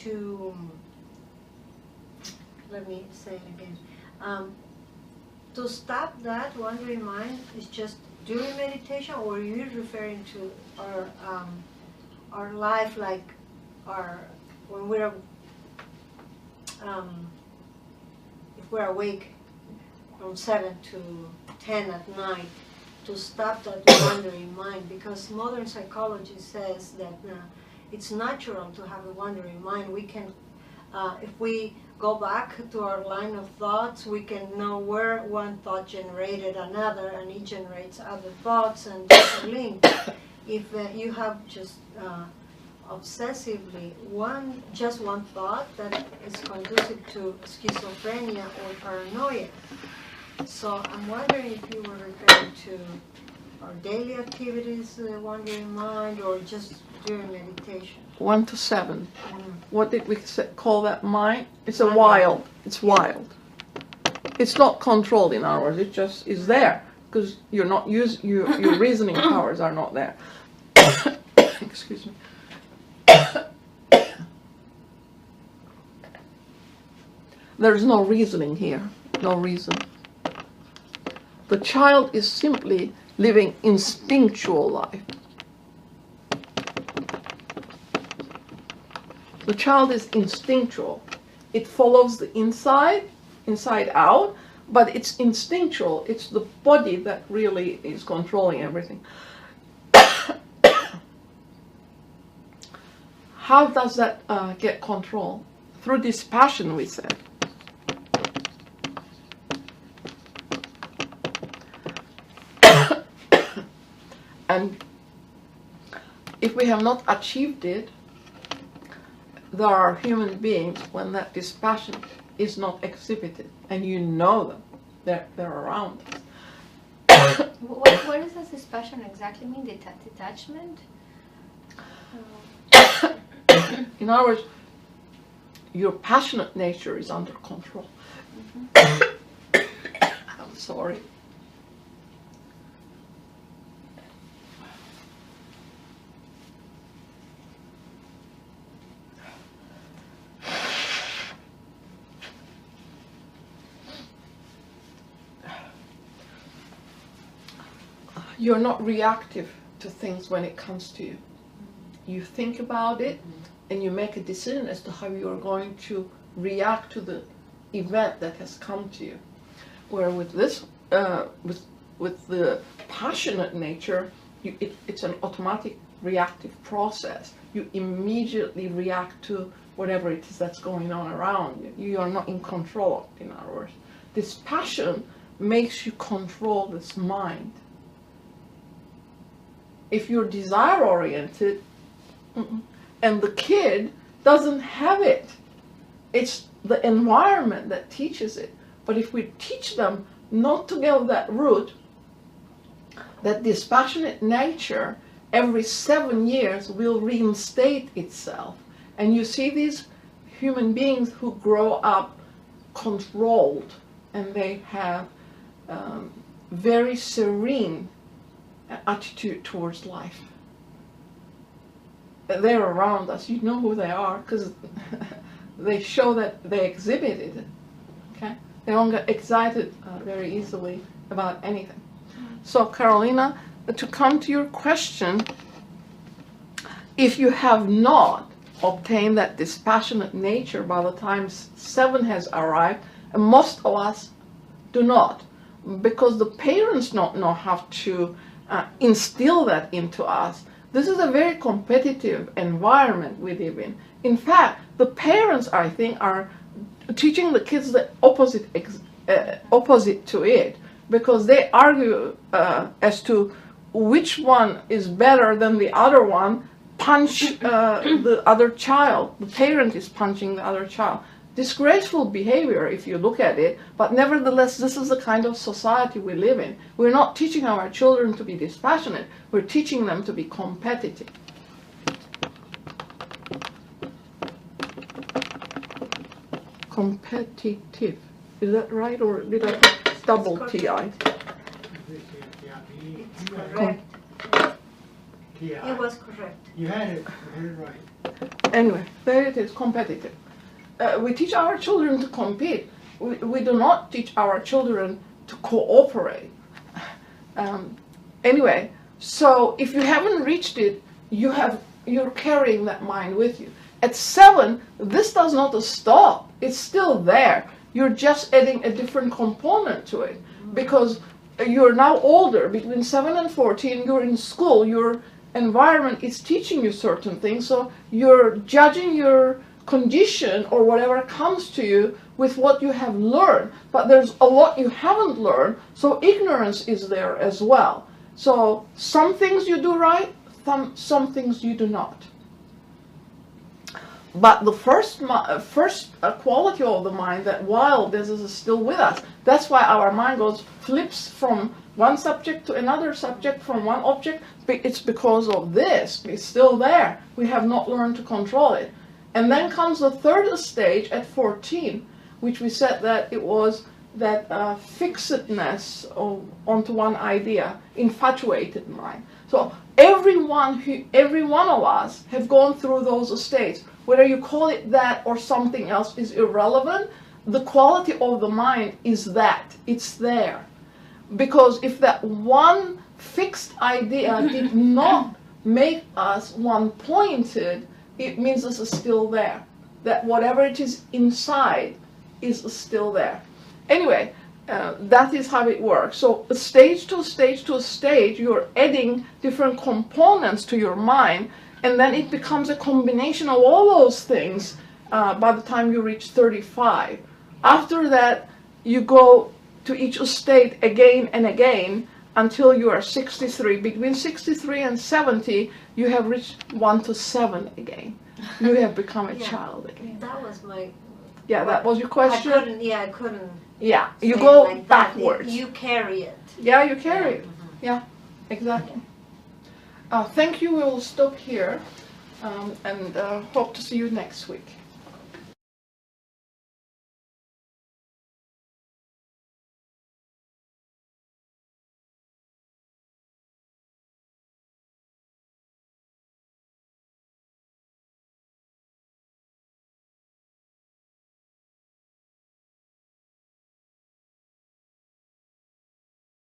to, let me say it again, to stop that wandering mind is just during meditation, or are you referring to our life, like when we're if we're awake from 7 to 10 at night, to stop that wandering mind? Because modern psychology says that it's natural to have a wandering mind. We can, if we go back to our line of thoughts, we can know where one thought generated another, and it generates other thoughts, and just a link. If you have just obsessively just one thought, that is conducive to schizophrenia or paranoia. So I'm wondering if you were referring to our daily activities, wandering mind, or just during meditation. 1 to 7. Mm. What did we call that mind? It's a wild. It's wild. It's not controlled, in other words. It just is there because you're not your reasoning powers are not there. Excuse me. There's no reasoning here. No reason. The child is simply living instinctual life. The child is instinctual. It follows the inside out, but it's instinctual. It's the body that really is controlling everything. How does that get control? Through dispassion, we said. And if we have not achieved it, there are human beings when that dispassion is not exhibited, and you know them. They're around us. What does this dispassion exactly mean? Detachment? In other words, your passionate nature is under control. I'm sorry. You're not reactive to things when it comes to you. You think about it and you make a decision as to how you are going to react to the event that has come to you. Where with this, with the passionate nature, it's an automatic reactive process. You immediately react to whatever it is that's going on around you. You are not in control, in other words. This passion makes you control this mind. If you're desire-oriented, and the kid doesn't have it, it's the environment that teaches it. But if we teach them not to go that route, that dispassionate nature every 7 years will reinstate itself. And you see these human beings who grow up controlled, and they have very serene attitude towards life. They're around us. You know who they are because they show that they exhibited it. Okay? They don't get excited very easily about anything. So, Carolina, to come to your question, if you have not obtained that dispassionate nature by the time 7 has arrived, and most of us do not, because the parents don't know how to instill that into us. This is a very competitive environment we live in. In fact, the parents, I think, are teaching the kids the opposite to it, because they argue as to which one is better than the other one, punch the other child. The parent is punching the other child. Disgraceful behavior if you look at it, but nevertheless this is the kind of society we live in. We're not teaching our children to be dispassionate, we're teaching them to be competitive. Competitive. Is that right, or did I put double T-I? Correct. Yeah. It was correct. You had it right. Anyway, there it is, competitive. We teach our children to compete. We do not teach our children to cooperate. Anyway, so if you haven't reached it, you're carrying that mind with you. At 7, this does not stop. It's still there. You're just adding a different component to it, because you're now older. Between 7 and 14, you're in school. Your environment is teaching you certain things, so you're judging your condition or whatever comes to you with what you have learned. But there's a lot you haven't learned, so ignorance is there as well. So some things you do right, some things you do not. But the first quality of the mind, that while this is still with us, that's why our mind flips from one subject to another subject, from one object. It's because of this. It's still there. We have not learned to control it. And then comes the third stage at 14, which we said that it was that fixedness onto one idea, infatuated mind. So every one of us have gone through those states. Whether you call it that or something else is irrelevant. The quality of the mind is that. It's there. Because if that one fixed idea did not make us one-pointed, it means this is still there. That whatever it is inside is still there. Anyway, that is how it works. So stage to stage to stage, you're adding different components to your mind, and then it becomes a combination of all those things by the time you reach 35. After that, you go to each state again and again until you are 63. Between 63 and 70, you have reached 1 to 7 again. You have become a child again. That was my... Yeah, that was your question? I couldn't. Yeah, you go like backwards. You carry it. Yeah, you carry it. Yeah, exactly. Thank you. We will stop here and hope to see you next week.